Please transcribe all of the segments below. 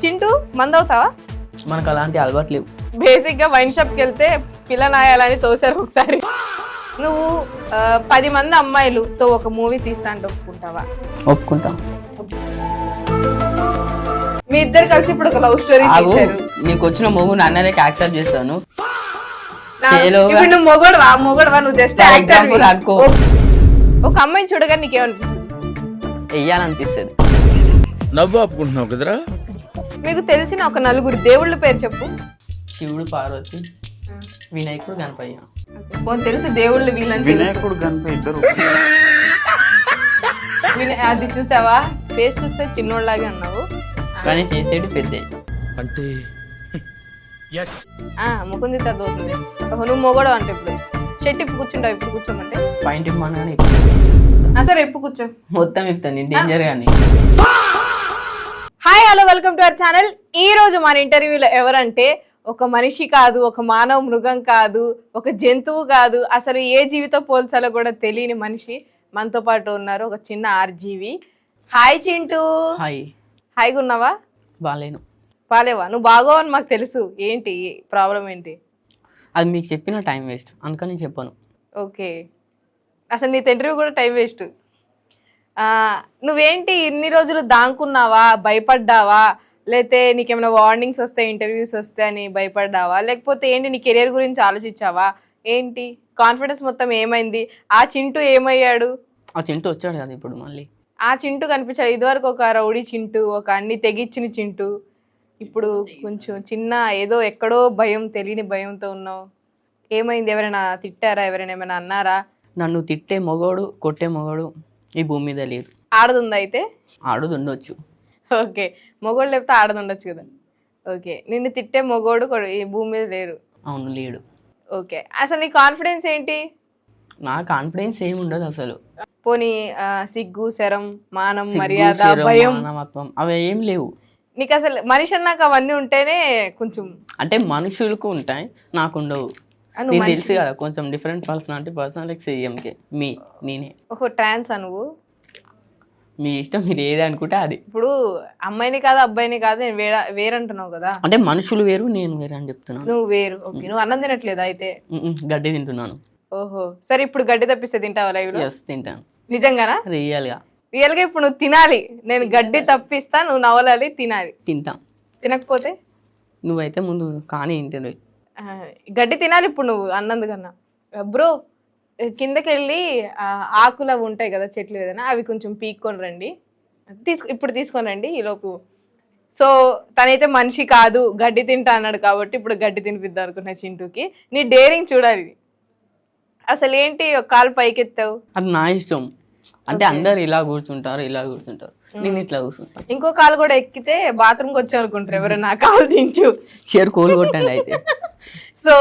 చింటూ మందవుతావా? మనకు అలాంటి అలవాటు లేవు. బేసిక్ గా వైన్ షాప్ కి వెళ్తే పిల్లనాయాలని తోసారు ఒకసారి. నువ్వు 10 మంది అమ్మాయిలతో ఒక మూవీ తీస్తా అంటే ఒప్పుకుంటావా? ఒప్పుకుంటాం. మీ ఇద్దరు కలిసి ఇప్పుడు ఒక లవ్ స్టోరీ తీశారు. నీకు వచ్చిన మొగుడు అన్నదే యాక్సెప్ట్ చేస్తాను. నువ్వు మొగోడువా నువ్వు జస్ట్ ఒక అమ్మాయిని చూడగానే నీకేమనిపిస్తుంది? వెయ్యాలనిపిస్తుంది. నవ్వు ఆపుకుంటున్నావు కదరా. మీకు తెలిసిన ఒక 4 దేవుళ్ళ పేరు చెప్పు. శివుడు, పార్వతి, వినాయకుడు, గణపయ్య. తెలుసు దేవుళ్ళు వీళ్ళని. వినాయకుడు గణపయ్య ఇద్దరు. అది చూసావా? ఫేస్ చూస్తే చిన్నోళ్ళలాగే అన్నావు కానీ చేసేది పెద్ద. అంటే ముకుంది తగ్గుతుంది. నువ్వు మొగడు అంటే ఇప్పుడు షెట్ ఇప్పు కూర్చుంటావు. ఇప్పుడు కూర్చోమంటే పాయింట్ ఇవ్వమని సరే ఎప్పు కూర్చో. మొత్తం ఇస్తాను డేంజర్ గాని. Hi hello welcome to our channel. ఈ రోజు మన ఇంటర్వ్యూలో ఎవరంటే ఒక మనిషి కాదు, ఒక మానవ మృగం కాదు, ఒక జంతువు కాదు, అసలు ఏ జీవితో పోల్చాలో కూడా తెలియని మనిషి మనతో పాటు ఉన్నారు. ఒక చిన్న ఆర్జీవి. హాయ్ చింటూ. హాయిగా ఉన్నావా? బాలేవా? నువ్వు బాగోవని మాకు తెలుసు. ఏంటి ప్రాబ్లం ఏంటి? అది మీకు చెప్పిన టైం వేస్ట్, అందుకని చెప్పాను. ఓకే, అసలు నీ ఇంటర్వ్యూ కూడా టైం వేస్ట్. నువ్వేంటి ఇన్ని రోజులు దాంకున్నావా, భయపడ్డావా, లేకపోతే నీకేమైనా వార్నింగ్స్ వస్తాయి ఇంటర్వ్యూస్ వస్తాయి అని భయపడ్డావా, లేకపోతే ఏంటి నీ కెరీర్ గురించి ఆలోచించావా? ఏంటి కాన్ఫిడెన్స్ మొత్తం ఏమైంది? ఆ చింటూ ఏమయ్యాడు? ఆ చింటూ వచ్చాడు కదా ఇప్పుడు మళ్ళీ. ఆ చింటూ కనిపించాడు. ఇదివరకు ఒక రౌడీ చింటూ, ఒక అన్ని తెగిచ్చిన చింటూ. ఇప్పుడు కొంచెం చిన్న ఏదో ఎక్కడో భయం, తెలియని భయంతో ఉన్నావు. ఏమైంది? ఎవరైనా తిట్టారా? ఎవరైనా ఏమైనా అన్నారా? నన్ను తిట్టే మొగోడు, కొట్టే మొగోడు ఈ భూమి మీద లేదు. ఆడదుందా? అయితే ఆడదు ఉండొచ్చు. ఓకే, మొగోడు లేకపోతే ఆడదు ఉండొచ్చు కదా. ఓకే, నిన్ను తిట్టే మొగోడు ఈ భూమి మీద లేరు. అవును, లేడు. ఓకే, అసలు నీ కాన్ఫిడెన్స్ ఏంటి? నా కాన్ఫిడెన్స్ ఏమి ఉండదు అసలు. పోనీ సిగ్గు, శరం, మానం, మర్యాద, భయం అవి ఏం లేవు నీకు. అసలు మనిషి అన్నాక అవన్నీ ఉంటేనే కొంచెం, అంటే మనుషులకు ఉంటాయి, నాకు ఉండవు. తెలుసు కదా, కొంచెం డిఫరెంట్ పర్సనాలిటీ లైక్ సీఎంకే నేనే. ఒక ట్రాన్స్ నువ్వు. మీ ఇష్టం, మీరు ఏది అనుకుంటే అది. ఇప్పుడు అమ్మాయిని కాదు అబ్బాయిని కాదు నేను వేరంటున్నావు కదా. అంటే మనుషులు వేరు, నేను వేరు అని చెప్తున్నాను. నువ్వు వేరు. ఓకే, నువ్వు అన్నం తినట్లేదా అయితే? గడ్డి తింటున్నాను. ఓహో, సరే ఇప్పుడు గడ్డి తప్పిస్తే తింటావా లైవ్ లో? తింటాను. నిజంగానా? రియల్ గా ఇప్పుడు నువ్వు తినాలి. నేను గడ్డి తప్పిస్తా, నువ్వు నవలాలి, తినాలి. తింటాం. తినకపోతే నువ్వైతే ముందు కానీ ఇంటర్వ్యూ గడ్డి తినాలి ఇప్పుడు నువ్వు అన్నందుకన్నా. బ్రో, కిందకి వెళ్ళి ఆకులు అవి ఉంటాయి కదా, చెట్లు ఏదైనా, అవి కొంచెం పీక్కొని రండి. ఇప్పుడు తీసుకొని రండి ఈలోపు. సో తనైతే మనిషి కాదు, గడ్డి తింటా అన్నాడు కాబట్టి ఇప్పుడు గడ్డి తినిపిద్దాం అనుకున్నా చింటూకి. నీ డేరింగ్ చూడాలి. అసలు ఏంటి ఒక కాలు పైకెత్తావు? అది నా ఇష్టం. అంటే అందరు ఇలా కూర్చుంటారు, నేను ఇట్లా కూర్చుంటా. ఇంకో కాలు కూడా ఎక్కితే బాత్రూమ్కి వచ్చావు అనుకుంటారు ఎవరైనా. కాలు దించు, కోలు కొట్టండి అయితే. సో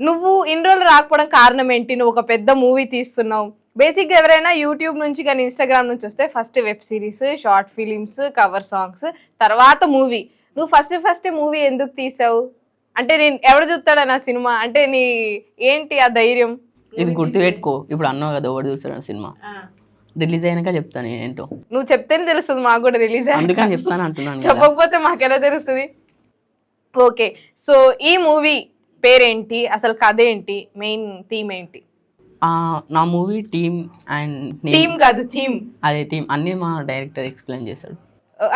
నువ్వు ఇన్ని రోజులు రాకపోవడం కారణం ఏంటి? నువ్వు ఒక పెద్ద మూవీ తీస్తున్నావు. బేసిక్గా ఎవరైనా యూట్యూబ్ నుంచి కానీ ఇన్స్టాగ్రామ్ నుంచి వస్తే first web series, short films, cover songs, తర్వాత మూవీ. నువ్వు ఫస్ట్ మూవీ ఎందుకు తీసావు? అంటే నేను ఎవరు చూస్తాడా నా సినిమా అంటే నీ ఏంటి ఆ ధైర్యం? ఇది గుర్తుపెట్టుకో, ఇప్పుడు అన్నావు కదా ఎవరు చూస్తాడు సినిమా. రిలీజ్ అయినాక చెప్తాను ఏంటో. నువ్వు చెప్తేనే తెలుస్తుంది మాకు కూడా రిలీజ్. అందుకని చెప్తాను అంటున్నాను. చెప్పకపోతే మాకెలా తెలుస్తుంది? ఓకే, సో ఈ మూవీ పేరేంటి, అసలు కథ ఏంటి, మెయిన్ థీమ్ ఏంటి? నా మూవీ టీమ్ అండ్ టీమ్ కాదు థీమ్. అదే థీమ్ అన్ని మా డైరెక్టర్ ఎక్స్ప్లెయిన్ చేశాడు.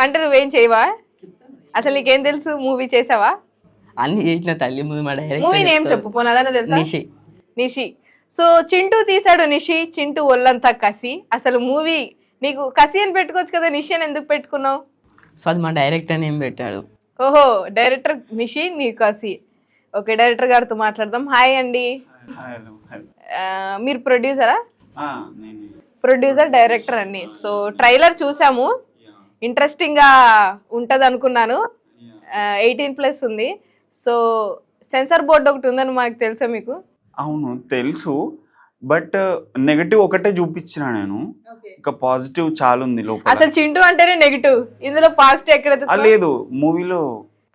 అంటే నువ్వేం చేయవా? అసలు నీకేం తెలుసు? మూవీ చేసావా? అన్ని చేసిన తల్లి. మూవీ మా డైరెక్టర్. మూవీ నేమ్ చెప్పు పోనాదన్న తెలుసా? నిషి. సో చింటూ తీసాడు నిషి. చింటూ ఒళ్ళంతా కసి. అసలు మూవీ నీకు కసి అని పెట్టుకోవచ్చు కదా, నిషి అని ఎందుకు పెట్టుకున్నావు? సో అది మా డైరెక్టర్ నేమ్ పెట్టాడు. ఓహో, డైరెక్టర్ నిషి, నీ కసి. ఓకే, డైరెక్టర్ గారితో మాట్లాడదాం. హాయ్ అండి. మీరు ప్రొడ్యూసరా? ప్రొడ్యూసర్, డైరెక్టర్ అన్ని. సో ట్రైలర్ చూసాము, ఇంట్రెస్టింగ్ గా ఉంటది అనుకున్నాను. 18+ ఉంది. సో సెన్సార్ బోర్డు ఒకటి ఉందని మనకు తెలుసా మీకు? అవును తెలుసు, బట్ నెగటివ్ ఒకటే చూపించిన నేను. ఇంకా పాజిటివ్ చాలా ఉంది లోపల. అసలు చింటూ అంటేనే నెగటివ్, ఇందులో పాజిటివ్ ఎక్కడ లేదు. మూవీలో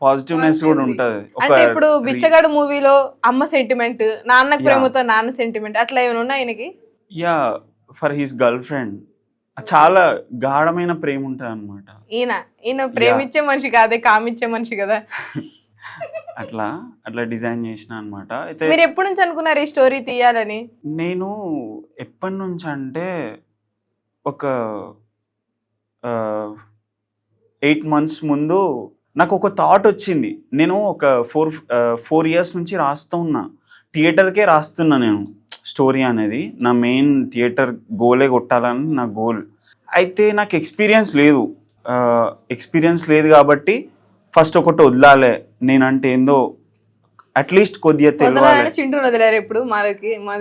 పాజిటివ్నెస్ కూడా ఉంటది. అంటే ఇప్పుడు బిచ్చగాడు మూవీలో అమ్మ సెంటిమెంట్, నాన్న ప్రేమతో నాన్న సెంటిమెంట్, అట్లా ఏమైనా ఉన్నాయి ఆయనకి? Yeah, for his girl friend చాలా గాఢమైన ప్రేమ ఉంటుంది అనమాట. ఈయన ప్రేమించే మనిషి కాదే, కామిచ్చే మనిషి కదా. అట్లా డిజైన్ చేసిన అనమాట. అయితే మీరు ఎప్పటి నుంచి అనుకున్నారు ఈ స్టోరీ తీయాలని? నేను ఎప్పటి నుంచి అంటే ఒక 8 months ముందు నాకు ఒక థాట్ వచ్చింది. నేను ఒక 4 years నుంచి రాస్తూ ఉన్నా, థియేటర్కే రాస్తున్నా నేను స్టోరీ అనేది. నా మెయిన్ థియేటర్ గోలే కొట్టాలని నా గోల్. అయితే నాకు ఎక్స్పీరియన్స్ లేదు కాబట్టి ఫస్ట్ ఒకటి వదలాలి, నేనంటే ఏందో అట్లీస్ట్ కొద్దిగా తెలియాలి. చింటూ వదిలేరు ఇప్పుడు మా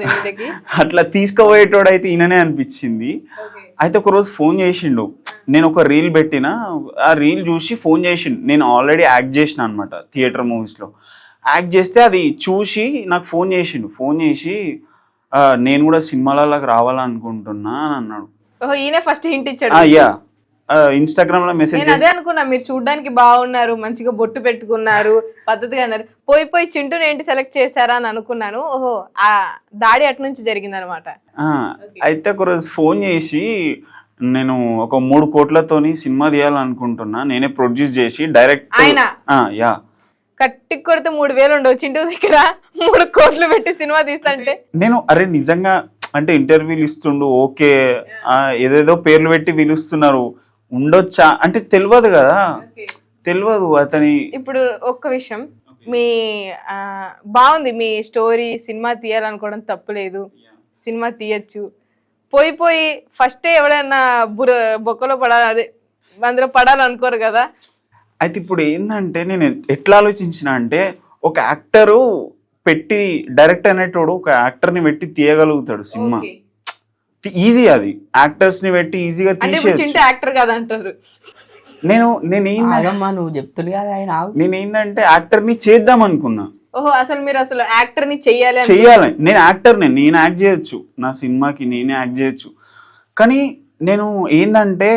దగ్గరికి అట్లా తీసుకుపోయేటోడు అయితే ఈయననే అనిపించింది. అయితే ఒకరోజు ఫోన్ చేసిండు, నేను ఒక రీల్ పెట్టిన, ఆ రీల్ చూసి ఫోన్ చేసిండు. నేను ఆల్రెడీ యాక్ట్ చేసిన అనమాట థియేటర్ మూవీస్లో. యాక్ట్ చేస్తే అది చూసి నాకు ఫోన్ చేసి నేను కూడా సినిమాలలోకి రావాలనుకుంటున్నా అని అన్నాడు. ఈయన ఫస్ట్ హింట్ ఇచ్చాడు. యా, ఇన్స్టాగ్రామ్ లో మెసేజ్. అదే అనుకున్నా, మీరు చూడడానికి బాగున్నారు, మంచిగా బొట్టు పెట్టుకున్నారు, పద్ధతిగా అన్నారు. పోయి చింటూని ఏంటి సెలెక్ట్ చేశారా అని అనుకున్నాను. ఓహో, ఆ దాడి అటు నుంచి జరిగింది అనమాట. అయితే ఒకరోజు ఫోన్ చేసి, నేను ఒక 3 కోట్లతోని సినిమా తీయాలనుకుంటున్నా, నేనే ప్రొడ్యూస్ చేసి డైరెక్ట్. ఆయన యా, కట్టి కొడితే 3,000 ఉండవు చింటూ దగ్గర, 3 కోట్లు పెట్టి సినిమా తీస్తంటే. నేను అరే నిజంగా అంటే ఇంటర్వ్యూలు ఇస్తుండు, ఓకే, ఏదేదో పేర్లు పెట్టి పిలుస్తున్నారు, ఉండొచ్చా అంటే తెలియదు కదా, తెలియదు అతని. ఇప్పుడు ఒక్క విషయం, మీ బాగుంది మీ స్టోరీ, సినిమా తీయాలనుకోవడం తప్పులేదు, సినిమా తీయచ్చు. పోయి ఫస్టే ఎవడైనా బొక్కలో అదే అందులో పడాలనుకోరు కదా. అయితే ఇప్పుడు ఏంటంటే నేను ఎట్లా ఆలోచించిన అంటే, ఒక యాక్టరు పెట్టి డైరెక్ట్ అనేటోడు ఒక యాక్టర్ని పెట్టి తీయగలుగుతాడు సినిమా, ఈజీ. అది యాక్టర్స్ ని పెట్టి ఈజీగా తీసేయచ్చు. యాక్టర్ కదా అంటారు. నువ్వు చెప్తుంది కదా ఆయన. నేనేందంటే యాక్టర్ ని చేద్దాం అనుకున్నా. ఓహో, మీరు అసలు యాక్టర్ ని చెయ్యాలి. నేను యాక్టర్నే, నేను యాక్ట్ చేయొచ్చు, నా సినిమాకి నేనే యాక్ట్ చేయొచ్చు. కానీ నేను ఏందంటే,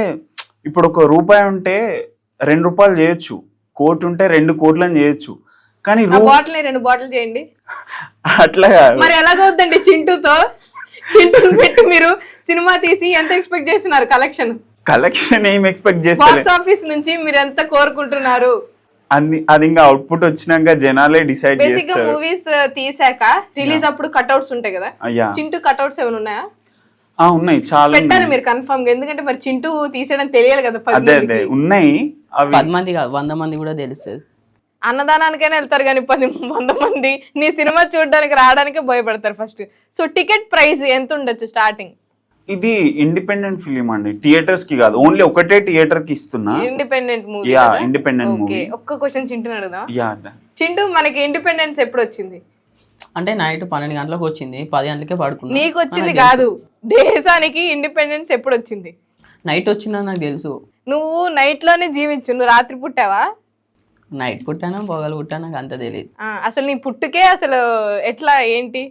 ఇప్పుడు ₹1 ఉంటే ₹2 చేయొచ్చు, 1 కోటి ఉంటే 2 కోట్లని చేయొచ్చు. కానీ 2 బాటిల్ చేయండి. అట్లా మరి ఎలాగవుద్దండి? చింటూతో పెట్టి మీరు సినిమా తీసి ఎంత ఎక్స్పెక్ట్ చేస్తున్నారు? కలెక్షన్ ఏం ఎక్స్పెక్ట్ చేస్తారు? బాక్స్ ఆఫీస్ నుంచి మీరు ఎంత కోరుకుంటున్నారు? అది ఇంకా అవుట్పుట్ వచ్చినాక జనాలే డిసైడ్ చేస్తారు. మూవీస్ తీసాక రిలీజ్ అప్పుడు కట్అవుట్స్ ఉంటాయి కదా, చింటూ కట్అవుట్స్ ఏమైనా ఉన్నాయా? ఉన్నాయి, చాలా పెట్టారు మీరు కన్ఫర్మ్ గా, ఎందుకంటే మరి చింటూ తీసేయడం తెలియాలి కదా. అదే ఉన్నాయి, 10 మంది కాదు 100 మంది కూడా తెలుస్తుంది. అన్నదానానికైనా వెళ్తారు కానీ 100 మంది నీ సినిమా చూడడానికి రావడానికి భయపడతారు ఫస్ట్. సో టికెట్ ప్రైస్ ఎంత ఉండొచ్చు స్టార్టింగ్? ఇది ఇండిపెండెంట్ ఫిలిం అండి, థియేటర్స్ కి కాదు, ఓన్లీ ఒకటే థియేటర్ కి ఇస్తున్నా. Independent movie. Independent movie. ఒక్క క్వశ్చన్ చింటూ అడుగుదాం. చింటూ, మనకి ఇండిపెండెన్స్ ఎప్పుడు వచ్చింది? అంటే నైట్ 12 గంటలకు వచ్చింది, 10 గంటలకే పడుకున్నా. నీకు వచ్చింది కాదు, దేశానికి ఇండిపెండెన్స్ ఎప్పుడు వచ్చింది? నైట్ వచ్చిందని నాకు తెలుసు. నువ్వు నైట్ లోనే జీవించు, నువ్వు రాత్రి పుట్టావా? నైట్ పుట్టానా పొగలు పుట్టానా నాకు అంత తెలియదు. అసలు నీ పుట్టుకే అసలు ఎట్లా ఏంటి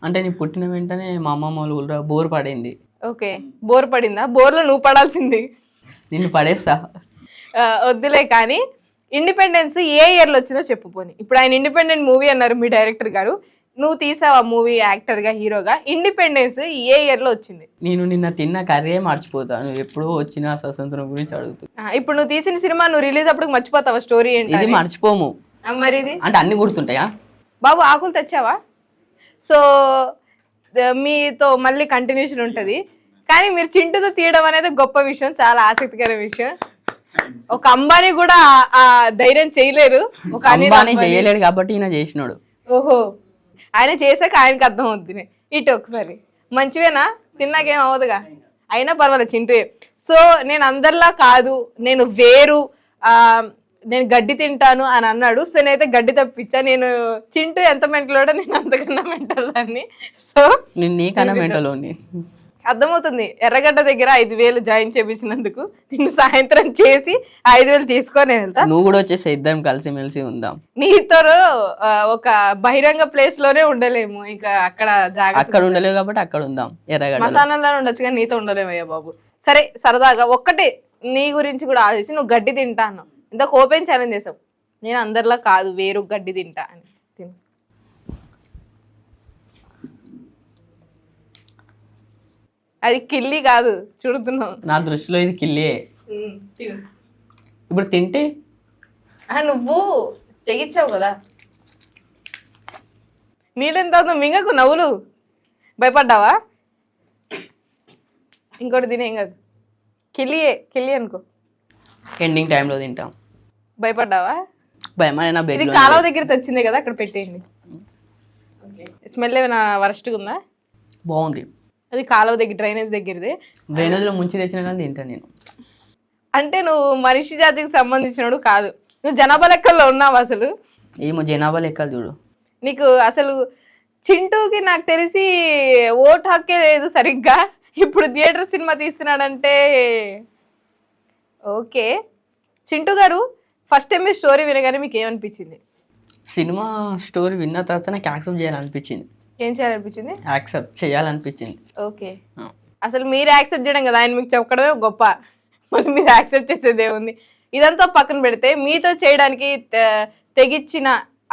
అంటే, నీ పుట్టిన వెంటనే మా అమ్మమ్మ వాళ్ళ ఊళ్ళో బోర్ పడింది. ఓకే, బోర్ పడిందా? బోర్లో నువ్వు పడాల్సింది, నిన్ను పడేస్తా. వద్దులే. కానీ ఇండిపెండెన్స్ ఏ ఇయర్ లో వచ్చిందో చెప్పుపోని. ఇప్పుడు ఆయన ఇండిపెండెంట్ మూవీ అన్నారు మీ డైరెక్టర్ గారు, నువ్వు తీసావు ఆ మూవీ యాక్టర్ గా, హీరోగా. ఇండిపెండెన్స్ ఏ ఇయర్ లో వచ్చింది? నేను నిన్న తిన్న కర్రీ మర్చిపోతా, నువ్వు ఎప్పుడో వచ్చిన స్వతంత్రం గురించి అడుగుతా. ఇప్పుడు నువ్వు తీసిన సినిమా నువ్వు రిలీజ్ అప్పుడు మర్చిపోతావా స్టోరీ ఏంటి? ఇది మర్చిపోము. మరి ఇది అంటే అన్ని గుర్తుంటాయా? బాబు ఆకులు తెచ్చావా? సో మీతో మళ్ళీ కంటిన్యూషన్ ఉంటది. కానీ మీరు చింటూతో తీయడం అనేది గొప్ప విషయం, చాలా ఆసక్తికర విషయం. ఒక అంబానీ కూడా ఆ ధైర్యం చేయలేరు. ఒక అంబానీ చేయలేడు కాబట్టి ఈయన చేసినాడు. ఓహో, ఆయన చేసాక ఆయనకి అర్థం అవుతుంది. ఇటు ఒకసారి మంచివేనా, తిన్నాకేం అవ్వదుగా, అయినా పర్వాలేదు చింటూ. సో నేను అందరిలా కాదు, నేను వేరు, నేను గడ్డి తింటాను అని అన్నాడు. సో నేనైతే గడ్డి తప్పించా. నేను చింటూ ఎంత మెంటలోడో నేను అంతకన్నా మెంటల్ దాన్ని. సో నీకన్నా మెంటల్ అర్థమవుతుంది. ఎర్రగడ్డ దగ్గర 5,000 జాయిన్ చేపించినందుకు నిన్ను సాయంత్రం చేసి 5,000 తీసుకొని నేను వెళ్తా. నువ్వు కూడా వచ్చేసి ఇద్దరం కలిసిమెలిసి ఉందాం. నీతో ఒక బహిరంగ ప్లేస్ లోనే ఉండలేము, ఇంకా అక్కడ అక్కడ ఉండలేవు కాబట్టి అక్కడ ఉందాం. ఎర్రగడ్డ శ్మశానంలో ఉండొచ్చు కానీ నీతో ఉండలేమయ్యా బాబు. సరే, సరదాగా ఒక్కటే నీ గురించి కూడా ఆలోచించి, నువ్వు గడ్డి తింటా అన్నావు, ఇంత ఓపెన్ ఛాలెంజ్ చేసావు, నేను అందరిలా కాదు, వేరు గడ్డి తింటా అని. అది కిల్లి కాదు చూడుతున్నావు. నా దృష్టిలో ఇది కిల్లే. ఇప్పుడు తింటే నువ్వు తెగిచ్చావు కదా. నీళ్ళెంత మింగకు నవ్వులు. భయపడ్డావా? ఇంకోటి తినేం కాదు. కిల్లి అనుకో. ఎండింగ్ టైంలో తింటాం. భయపడ్డావా? భయమనే నా ఇది బెడ్ కాలువ దగ్గర తెచ్చిందే కదా, అక్కడ పెట్టేయండి. స్మెల్ ఏమైనా వరస్ట్గా ఉందా? బాగుంది. అది కాలువ దగ్గర, డ్రైనేజ్ దగ్గరది. డ్రైనేజ్లో ముంచి తెచ్చినా కానీ తింటాను నేను. అంటే నువ్వు మనిషి జాతికి సంబంధించినోడు కాదు, నువ్వు జనాభా లెక్కల్లో ఉన్నావు అసలు. ఏమో జనాభా లెక్కలు చూడు. నీకు అసలు చింటూకి నాకు తెలిసి ఓటు హక్కే లేదు సరిగ్గా. ఇప్పుడు థియేటర్ సినిమా తీస్తున్నాడంటే ఓకే. చింటూ గారు, ఫస్ట్ టైం మీ స్టోరీ వినగానే మీకు ఏమనిపించింది? సినిమా స్టోరీ విన్న తర్వాత నాకు యాక్సెప్ట్ చేయాలనిపించింది. ఏం చేయాలనిపించింది? యాక్సెప్ట్ చేయాలనిపించింది. ఓకే. అసలు మీరు యాక్సెప్ట్ చేయడం కదా ఆయన మీకు చెప్పడమే గొప్ప, మరి మీరు యాక్సెప్ట్ చేసేది ఏముంది? ఇదంతా పక్కన పెడితే మీతో చేయడానికి తెగిచ్చిన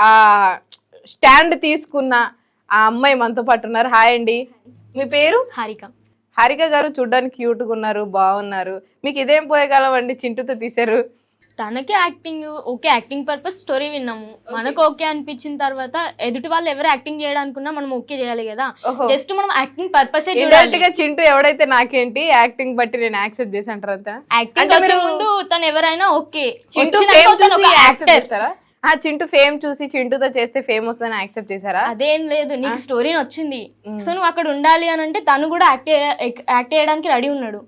ఆ స్టాండ్ తీసుకున్న ఆ అమ్మాయి మనతో పాటు ఉన్నారు. హాయ్ అండి, మీ పేరు? హారిక. హారిక గారు చూడడానికి క్యూట్గా ఉన్నారు, బాగున్నారు. మీకు ఇదేం పోయగలం అండి, చింటూతో తీశారు. తనకి acting okay, acting purpose story విన్నాము, మనకు ఓకే అనిపించిన తర్వాత ఎదుటి వాళ్ళు ఎవరు యాక్టింగ్ చేయడానుకున్నా మనం ఓకే చేయాలి కదా. జస్ట్ మనం యాక్టింగ్ పర్పస్ డైరెక్ట్ గా చింటూ ఎవడైతే నాకేంటి యాక్టింగ్ బట్టి నేను యాక్సెప్ట్ చేసి అంటారంతా. యాక్టింగ్ వచ్చే ముందు తను ఎవరైనా ఓకే. చింటూ ఫేమ్ చూసి చింటూతో చేస్తే ఫేమ్ వస్తుందని యాక్సెప్ట్ చేశారా? అదేం లేదు, నీకు స్టోరీ వచ్చింది సో నువ్వు అక్కడ ఉండాలి అని అంటే తను కూడా యాక్ట్ చేయడానికి రెడీ ఉన్నాడు.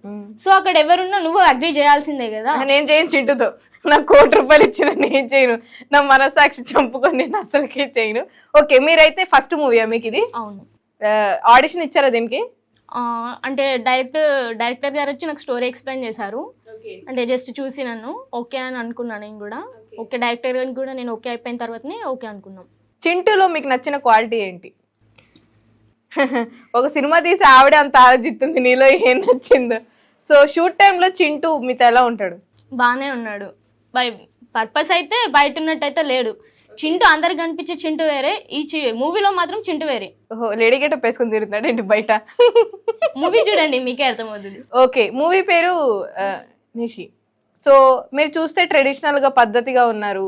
సో అక్కడ ఎవరున్నా నువ్వు అగ్రీ చేయాల్సిందే కదా. నేను చేయను చింటూతో, నాకు ₹1,00,000 ఇచ్చిన నేను చేయను, నా మనసాక్షి చంపుకొని నేను అసలుకే చేయను. ఓకే, మీరైతే ఫస్ట్ మూవీయా మీకు ఇది? అవును. ఆడిషన్ ఇచ్చారా దీనికి? అంటే డైరెక్టర్ గారు వచ్చి నాకు స్టోరీ ఎక్స్ప్లెయిన్ చేశారు. అంటే జస్ట్ చూసి నన్ను ఓకే అని అనుకున్నాను. నేను కూడా ఓకే, డైరెక్టర్ గారిని కూడా నేను ఓకే అయిపోయిన తర్వాతనే ఓకే అనుకున్నాం. చింటూలో మీకు నచ్చిన క్వాలిటీ ఏంటి? ఒక సినిమా తీసి ఆవిడ అంత ఆలోచిస్తుంది, నీలో ఏం నచ్చిందో. సో షూట్ టైంలో చింటూ మీతో ఎలా ఉంటాడు? బాగానే ఉన్నాడు. బై పర్పస్ అయితే బయట ఉన్నట్టయితే లేడు. చింటూ అందరికి కనిపించే చింటూ వేరే, ఈ మూవీలో మాత్రం చింటూ వేరే. ఓహో, లేడీ గెటప్ వేసుకుని తిరుగుతాడు ఏంటి బయట? మూవీ చూడండి మీకే అర్థమవుతుంది. ఓకే, మూవీ పేరు నిషి. సో మీరు చూస్తే ట్రెడిషనల్గా పద్ధతిగా ఉన్నారు.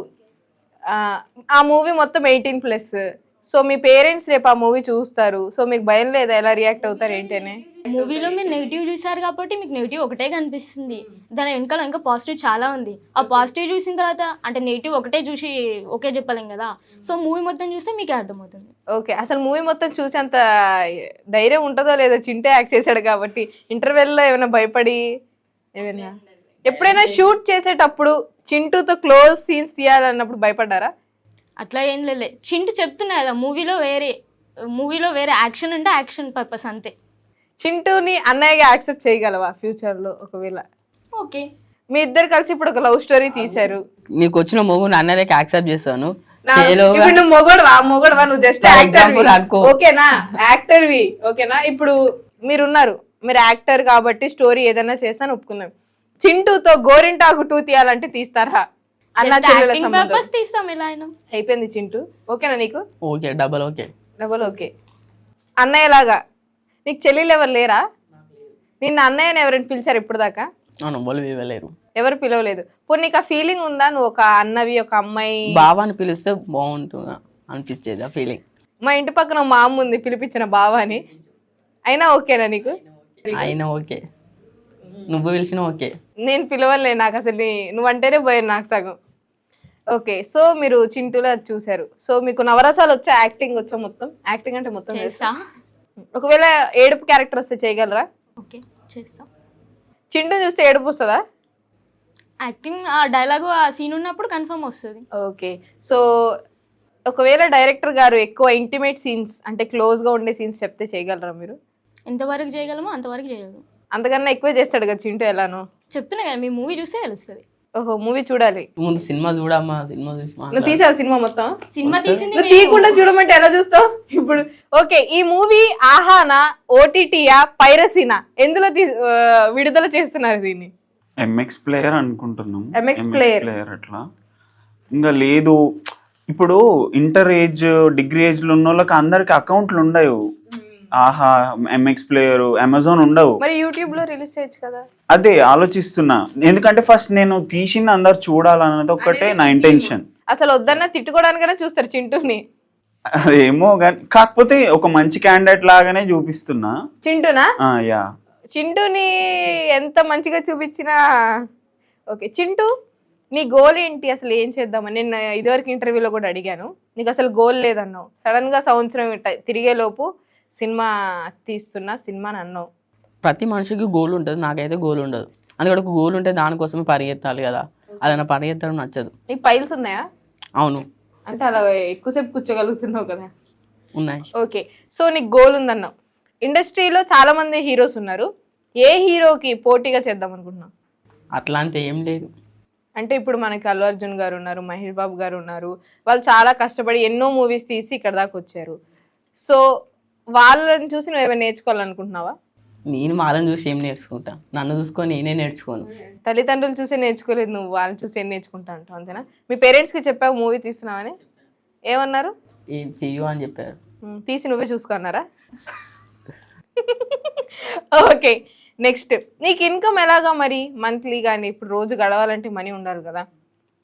ఆ మూవీ మొత్తం 18+. సో మీ పేరెంట్స్ రేపు ఆ మూవీ చూస్తారు. సో మీకు భయం లేదా, ఎలా రియాక్ట్ అవుతారు ఏంటనే? మూవీలో మీరు నెగిటివ్ చూసారు కాబట్టి మీకు నెగిటివ్ ఒకటే కనిపిస్తుంది, దాని వెనకాల ఇంకా పాజిటివ్ చాలా ఉంది. ఆ పాజిటివ్ చూసిన తర్వాత అంటే నెగిటివ్ ఒకటే చూసి ఓకే చెప్పలేం కదా. సో మూవీ మొత్తం చూస్తే మీకే అర్థమవుతుంది. ఓకే, అసలు మూవీ మొత్తం చూసి అంత ధైర్యం ఉంటుందో లేదో, చింటే యాక్ట్ చేశాడు కాబట్టి. ఇంటర్వెల్లో ఏమైనా భయపడి ఏమైనా ఎప్పుడైనా షూట్ చేసేటప్పుడు చింటూతో క్లోజ్ సీన్స్ తీయాలన్నప్పుడు భయపడ్డారా? అట్లా ఏం లేదు, చింటూ చెప్తున్నా కదా మూవీలో వేరే యాక్షన్ అంటే యాక్షన్ పర్పస్ అంతే. చింటూని అన్నయ్యగా యాక్సెప్ట్ చేయగలవా ఫ్యూచర్లో ఒకవేళ? ఓకే, మీ ఇద్దరు కలిసి ఇప్పుడు ఒక లవ్ స్టోరీ తీశారు. మీకు వచ్చిన మొగుడు అన్నదకి యాక్సెప్ట్ చేస్తాను. నువ్వు మొగోడువా నువ్వు జస్ట్ ఓకేనా, యాక్టర్వి ఓకేనా. ఇప్పుడు మీరున్నారు, మీరు యాక్టర్ కాబట్టి స్టోరీ ఏదైనా చేస్తాను ఒప్పుకున్నాం. చింటూతో గోరింటాకు 2 తీయాలంటే తీస్తారా? అన్న చెల్లెల సంబంధం తీస్తాం. ఎలా అయినా అయిపోయింది. చింటూ ఓకేనా నీకు? Okay, double okay. అన్నయ్య లాగా నీకు చెల్లెలు ఎవరు లేరా? నిన్న అన్నయ్యని ఎవరైనా పిలిచారు ఇప్పుడు దాకా? లేరు, ఎవరు పిలవలేదు. ఇప్పుడు నీకు ఆ ఫీలింగ్ ఉందా, నువ్వు ఒక అన్నవి ఒక అమ్మాయి బావాని పిలిస్తే బాగుంటుందా అనిపించేది ఆ ఫీలింగ్? మా ఇంటి పక్కన మా అమ్మ ఉంది పిలిపించిన బావాని, అయినా ఓకేనా నీకు? అయినా ఓకే, నువ్వు పిలిచినా ఓకే. నేను పిలవలే, నాకు అసలు నువ్వంటేనే పోయాను నాకు సగం. ఓకే, సో మీరు చింటూలో చూసారు. సో మీకు నవరసాలు వచ్చా, యాక్టింగ్ వచ్చా? మొత్తం యాక్టింగ్ అంటే మొత్తం చేస్తా. ఒకవేళ ఏడుపు క్యారెక్టర్ వస్తే చేయగలరా? ఓకే చేస్తా. చింటూ చూస్తే ఏడుపు వస్తుందా? యాక్టింగ్ ఆ డైలాగు ఆ సీన్ ఉన్నప్పుడు కన్ఫర్మ్ వస్తుంది. ఓకే, సో ఒకవేళ డైరెక్టర్ గారు ఎక్కువ ఇంటిమేట్ సీన్స్ అంటే క్లోజ్గా ఉండే సీన్స్ చెప్తే చేయగలరా మీరు? ఎంతవరకు చేయగలమో అంతవరకు చేయగలము. అంతకన్నా ఎక్కువే చేస్తాడు కదా చింటూ, ఎలానో. చెప్తున్నా కదా, మీ మూవీ చూస్తే తెలుస్తుంది. ఓహో, మూవీ చూడాలి. ముందు సినిమా చూడమ్మా, సినిమా చూసి నువ్వు తీసావు సినిమా మొత్తం? సినిమా తీసింది తీయకుండా చూడమంటే ఎలా చూస్తావు ఇప్పుడు? ఓకే, ఈ మూవీ ఆహానా, ఓటీటీయా, పైరసీనా, ఎందులో విడుదల చేస్తున్నారు దీన్ని? MX ప్లేయర్ అనుకుంటున్నాం. MX ప్లేయర్ అట్లా ఇంకా లేదు. ఇప్పుడు ఇంటర్ ఏజ్ డిగ్రీ ఏజ్ లో ఉన్న వాళ్ళకి అందరికి అకౌంట్లు ఉండవు. ఆహా, ఎంఎక్స్ ప్లేయర్, అమెజాన్ ఉండవు. మరి యూట్యూబ్ లో రిలీజ్ చేయొచ్చు కదా. అదే ఆలోచిస్తున్నా, ఎందుకంటే ఫస్ట్ నేను తీసింది అందరు చూడాలన్నది ఒక్కటే నా ఇంటెన్షన్. అసలు వద్దన్నా తిట్టుకోవడానికైనా చూస్తారు చింటూని. అదేమో కానీ కాకపోతే ఒక మంచి క్యాండిడేట్ లాగానే చూపిస్తున్నా. చింటూనా? యా, చింటూని ఎంత మంచిగా చూపించినా ఓకే. చింటూ, నీ గోల్ ఏంటి అసలు? ఏం చేద్దామని నేను ఇదివరకు ఇంటర్వ్యూలో కూడా అడిగాను. నీకు అసలు గోల్ లేదన్నావు. సడన్ గా సంవత్సరం తిరిగే లోపు సినిమా తీస్తున్నా సినిమాని అన్నావు. ప్రతి మనిషికి గోల్ ఉంటుంది, నాకైతే గోల్ ఉండదు. అందుకని ఒక గోల్ ఉంటే దానికోసమే పరిగెత్తాలి కదా, అలా నా పరిగెత్తడం నచ్చదు. నీకు పైల్స్ ఉన్నాయా? అవును, అంటే అలా ఎక్కువసేపు కూర్చోగలుగుతున్నావు కదా. ఉన్నాయి. ఓకే, సో నీకు గోల్ ఉందన్నావు. ఇండస్ట్రీలో చాలా మంది హీరోస్ ఉన్నారు. ఏ హీరోకి పోటీగా చేద్దాం అనుకుంటున్నావు? అట్లాంటి ఏం లేదు. అంటే ఇప్పుడు మనకి అల్లు అర్జున్ గారు ఉన్నారు, మహేష్ బాబు గారు ఉన్నారు. వాళ్ళు చాలా కష్టపడి ఎన్నో మూవీస్ తీసి ఇక్కడ దాకా వచ్చారు. సో వాళ్ళని చూసి నువ్వు ఏమైనా నేర్చుకోవాలనుకుంటున్నావా? నేను వాళ్ళని చూసి ఏం నేర్చుకుంటా? నన్ను చూసుకొని నేనే నేర్చుకోను. తల్లిదండ్రులు చూసే నేర్చుకోలేదు, నువ్వు వాళ్ళని చూసి ఏం నేర్చుకుంటా అంటావు, అంతేనా? మీ పేరెంట్స్కి చెప్పావు మూవీ తీస్తున్నావని, ఏమన్నారు? ఏం చెయ్యు అని చెప్పారు. తీసి నువ్వే చూసుకున్నారా? ఓకే, నెక్స్ట్ నీకు ఇన్కమ్ ఎలాగా మరి? మంత్లీ కానీ ఇప్పుడు రోజు గడవాలంటే మనీ ఉండాలి కదా.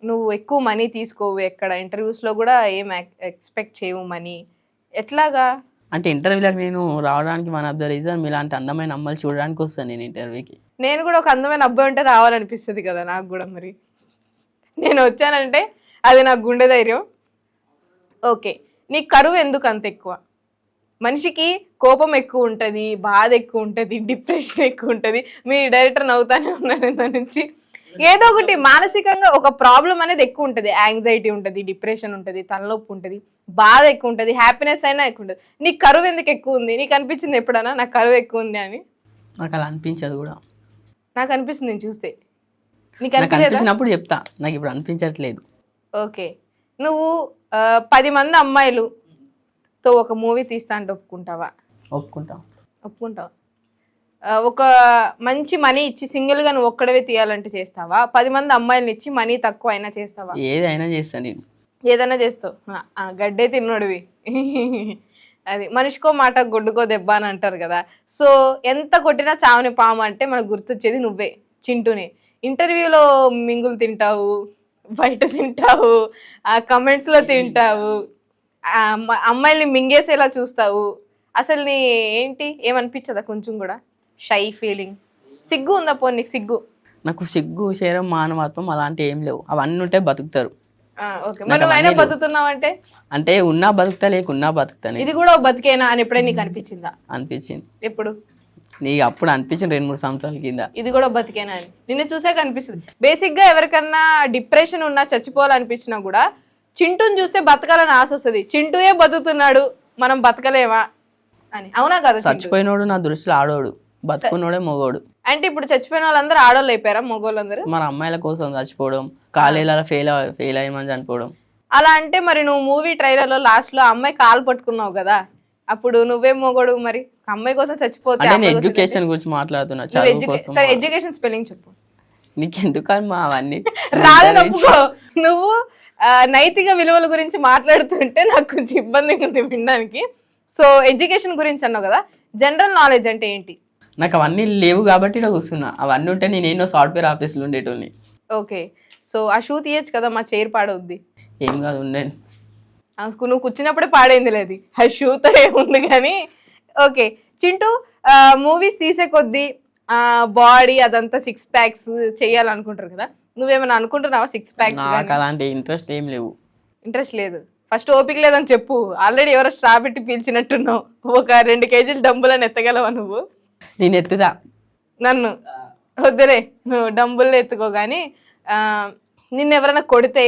నువ్వు ఎక్కువ మనీ తీసుకోవు, ఎక్కడ ఇంటర్వ్యూస్లో కూడా ఏం ఎక్స్పెక్ట్ చేయవు మనీ, ఎట్లాగా? అంటే ఇంటర్వ్యూలకు నేను రావడానికి వన్ ఆఫ్ ద రీజన్ మీలాంటి అందమైన అమ్మాయిలు చూడడానికి వస్తాను నేను ఇంటర్వ్యూకి. నేను కూడా ఒక అందమైన అబ్బాయి ఉంటే రావాలనిపిస్తుంది కదా నాకు కూడా. మరి నేను వచ్చానంటే అది నాకు గుండె ధైర్యం. ఓకే, నీకు కరువు ఎందుకు అంత ఎక్కువ? మనిషికి కోపం ఎక్కువ ఉంటుంది, బాధ ఎక్కువ ఉంటుంది, డిప్రెషన్ ఎక్కువ ఉంటుంది. మీ డైరెక్టర్ నవ్వుతానే ఉన్నారు దాని నుంచి. ఏదో ఒకటి మానసికంగా ఒక ప్రాబ్లం అనేది ఎక్కువ ఉంటుంది. యాంగ్జైటీ ఉంటుంది, డిప్రెషన్ ఉంటుంది, తలనొప్పి ఉంటుంది, బాధ ఎక్కువ ఉంటుంది, హ్యాపీనెస్ అయినా ఎక్కువ ఉంటుంది. నీకు కరువు ఎందుకు ఎక్కువ ఉంది? నీకు అనిపించింది ఎప్పుడన్నా నాకు కరువు ఎక్కువ ఉంది అని? నాకు అలా అనిపించదు కూడా. నాకు అనిపిస్తుంది నేను చూస్తే. నీకు నాకు అనిపించలేదా? అనిపించినప్పుడు చెప్తా, నాకు ఇప్పుడు అనిపించట్లేదు. ఓకే, నువ్వు 10 మంది అమ్మాయిలుతో ఒక మూవీ తీస్తా అంటే ఒప్పుకుంటావా? ఒప్పుకుంటావా? ఒక మంచి మనీ ఇచ్చి సింగిల్గా నువ్వు ఒక్కడవే తీయాలంటే చేస్తావా? 10 మంది అమ్మాయిలను ఇచ్చి మనీ తక్కువ అయినా చేస్తావా? ఏదైనా చేస్తాను నేను. ఏదైనా చేస్తావు. గడ్డే తిన్నోడివి. అది మనిషికో మాట గొడ్డుకో దెబ్బ అని అంటారు కదా. సో ఎంత కొట్టినా చావని పాము అంటే మనకు గుర్తొచ్చేది నువ్వే, చింటూనే. ఇంటర్వ్యూలో మింగులు తింటావు, బయట తింటావు, కమెంట్స్లో తింటావు, అమ్మాయిల్ని మింగేసేలా చూస్తావు. అసలు నీ ఏంటి, ఏమనిపించదా కొంచెం కూడా? షై ఫీలింగ్, సిగ్గు ఉందా? పో నీకు సిగ్గు? నాకు సిగ్గు, శరం, మానవత్వం అలాంటి ఏం లేవు. అవన్నీ ఉంటే బతుకుతారు. ఓకే, మరి నువ్వైనా బతుకుతున్నావు అంటే? అంటే ఉన్నా బతుకుతా, లేకున్నా బతుకుతాను. ఇది కూడా బతికేనా అని ఎప్పుడైనా నీకు అనిపించిందా? అనిపించింది. ఎప్పుడు? నీకు అప్పుడు అనిపించింది 2-3 సంవత్సరాల కింద. ఇది కూడా బతికేనా అని నిన్ను చూసే కనిపిస్తుంది. బేసిక్ గా ఎవరికన్నా డిప్రెషన్ ఉన్నా, చచ్చిపోవాలనిపించినా కూడా చింటూని చూస్తే బతకాలని ఆశ వస్తుంది. చింటూయే బతుకుతున్నాడు, మనం బతకలేమా అని. అవునా కదా? చచ్చిపోయినోడు నా దృష్టిలో ఆడోడు, బతుకున్నోడే మొగోడు. అంటే ఇప్పుడు చచ్చిపోయిన వాళ్ళందరూ ఆడోళ్ళు అయిపోయారా? మొగోళ్ళందరూ మన అమ్మాయిల కోసం చచ్చిపోవడం, కాలేజీలో ఫెయిల్ అయ్యమని చనిపోవడం. అలా అంటే మరి నువ్వు మూవీ ట్రైలర్ లో లాస్ట్ లో అమ్మాయి కాలు పట్టుకున్నావు కదా, అప్పుడు నువ్వే మొగోడు. మరి అమ్మాయి కోసం చచ్చిపోతే ఎడ్యుకేషన్ గురించి మాట్లాడుతున్నా. సరే, ఎడ్యుకేషన్ స్పెల్లింగ్ చెప్పు. నీకెందుకమ్మా అవన్నీ? రాదనుకో. నువ్వు నైతిక విలువల గురించి మాట్లాడుతుంటే నాకు కొంచెం ఇబ్బందిగా ఉంది వినడానికి. సో ఎడ్యుకేషన్ గురించి అన్నావు కదా, జనరల్ నాలెడ్జ్ అంటే ఏంటి? నాకు అవన్నీ లేవు కాబట్టి ఇలా కూర్చున్నా. అవన్నీ ఉంటే నేను ఎన్నో సాఫ్ట్వేర్ ఆఫీసులు ఉండేటోని. ఓకే, సో ఆ షూ తీయచ్చు కదా, మా చైర్ పాడవుద్ది. ఏం కాదు, ఉండండి. నువ్వు కూర్చున్నప్పుడే పాడైంది లేదు, ఆ షూతో ఏముంది కానీ. ఓకే చింటూ, మూవీస్ తీసే కొద్దీ బాడీ అదంతా 6 ప్యాక్స్ చేయాలనుకుంటారు కదా, నువ్వేమైనా అనుకుంటున్నావా 6 ప్యాక్స్? నాకు అలాంటి ఇంట్రెస్ట్ ఏం లేవు. ఇంట్రెస్ట్ లేదు? ఫస్ట్ ఓపిక లేదని చెప్పు. ఆల్రెడీ ఎవరో స్ట్రా పెట్టి పీల్చినట్టున్నావు. ఒక 2 కేజీలు డంబులని ఎత్తగలవా నువ్వు? నేను ఎత్తుదా. నన్ను వద్దులే, నువ్వు డంబుల్లో ఎత్తుకో. కానీ నిన్ను ఎవరైనా కొడితే,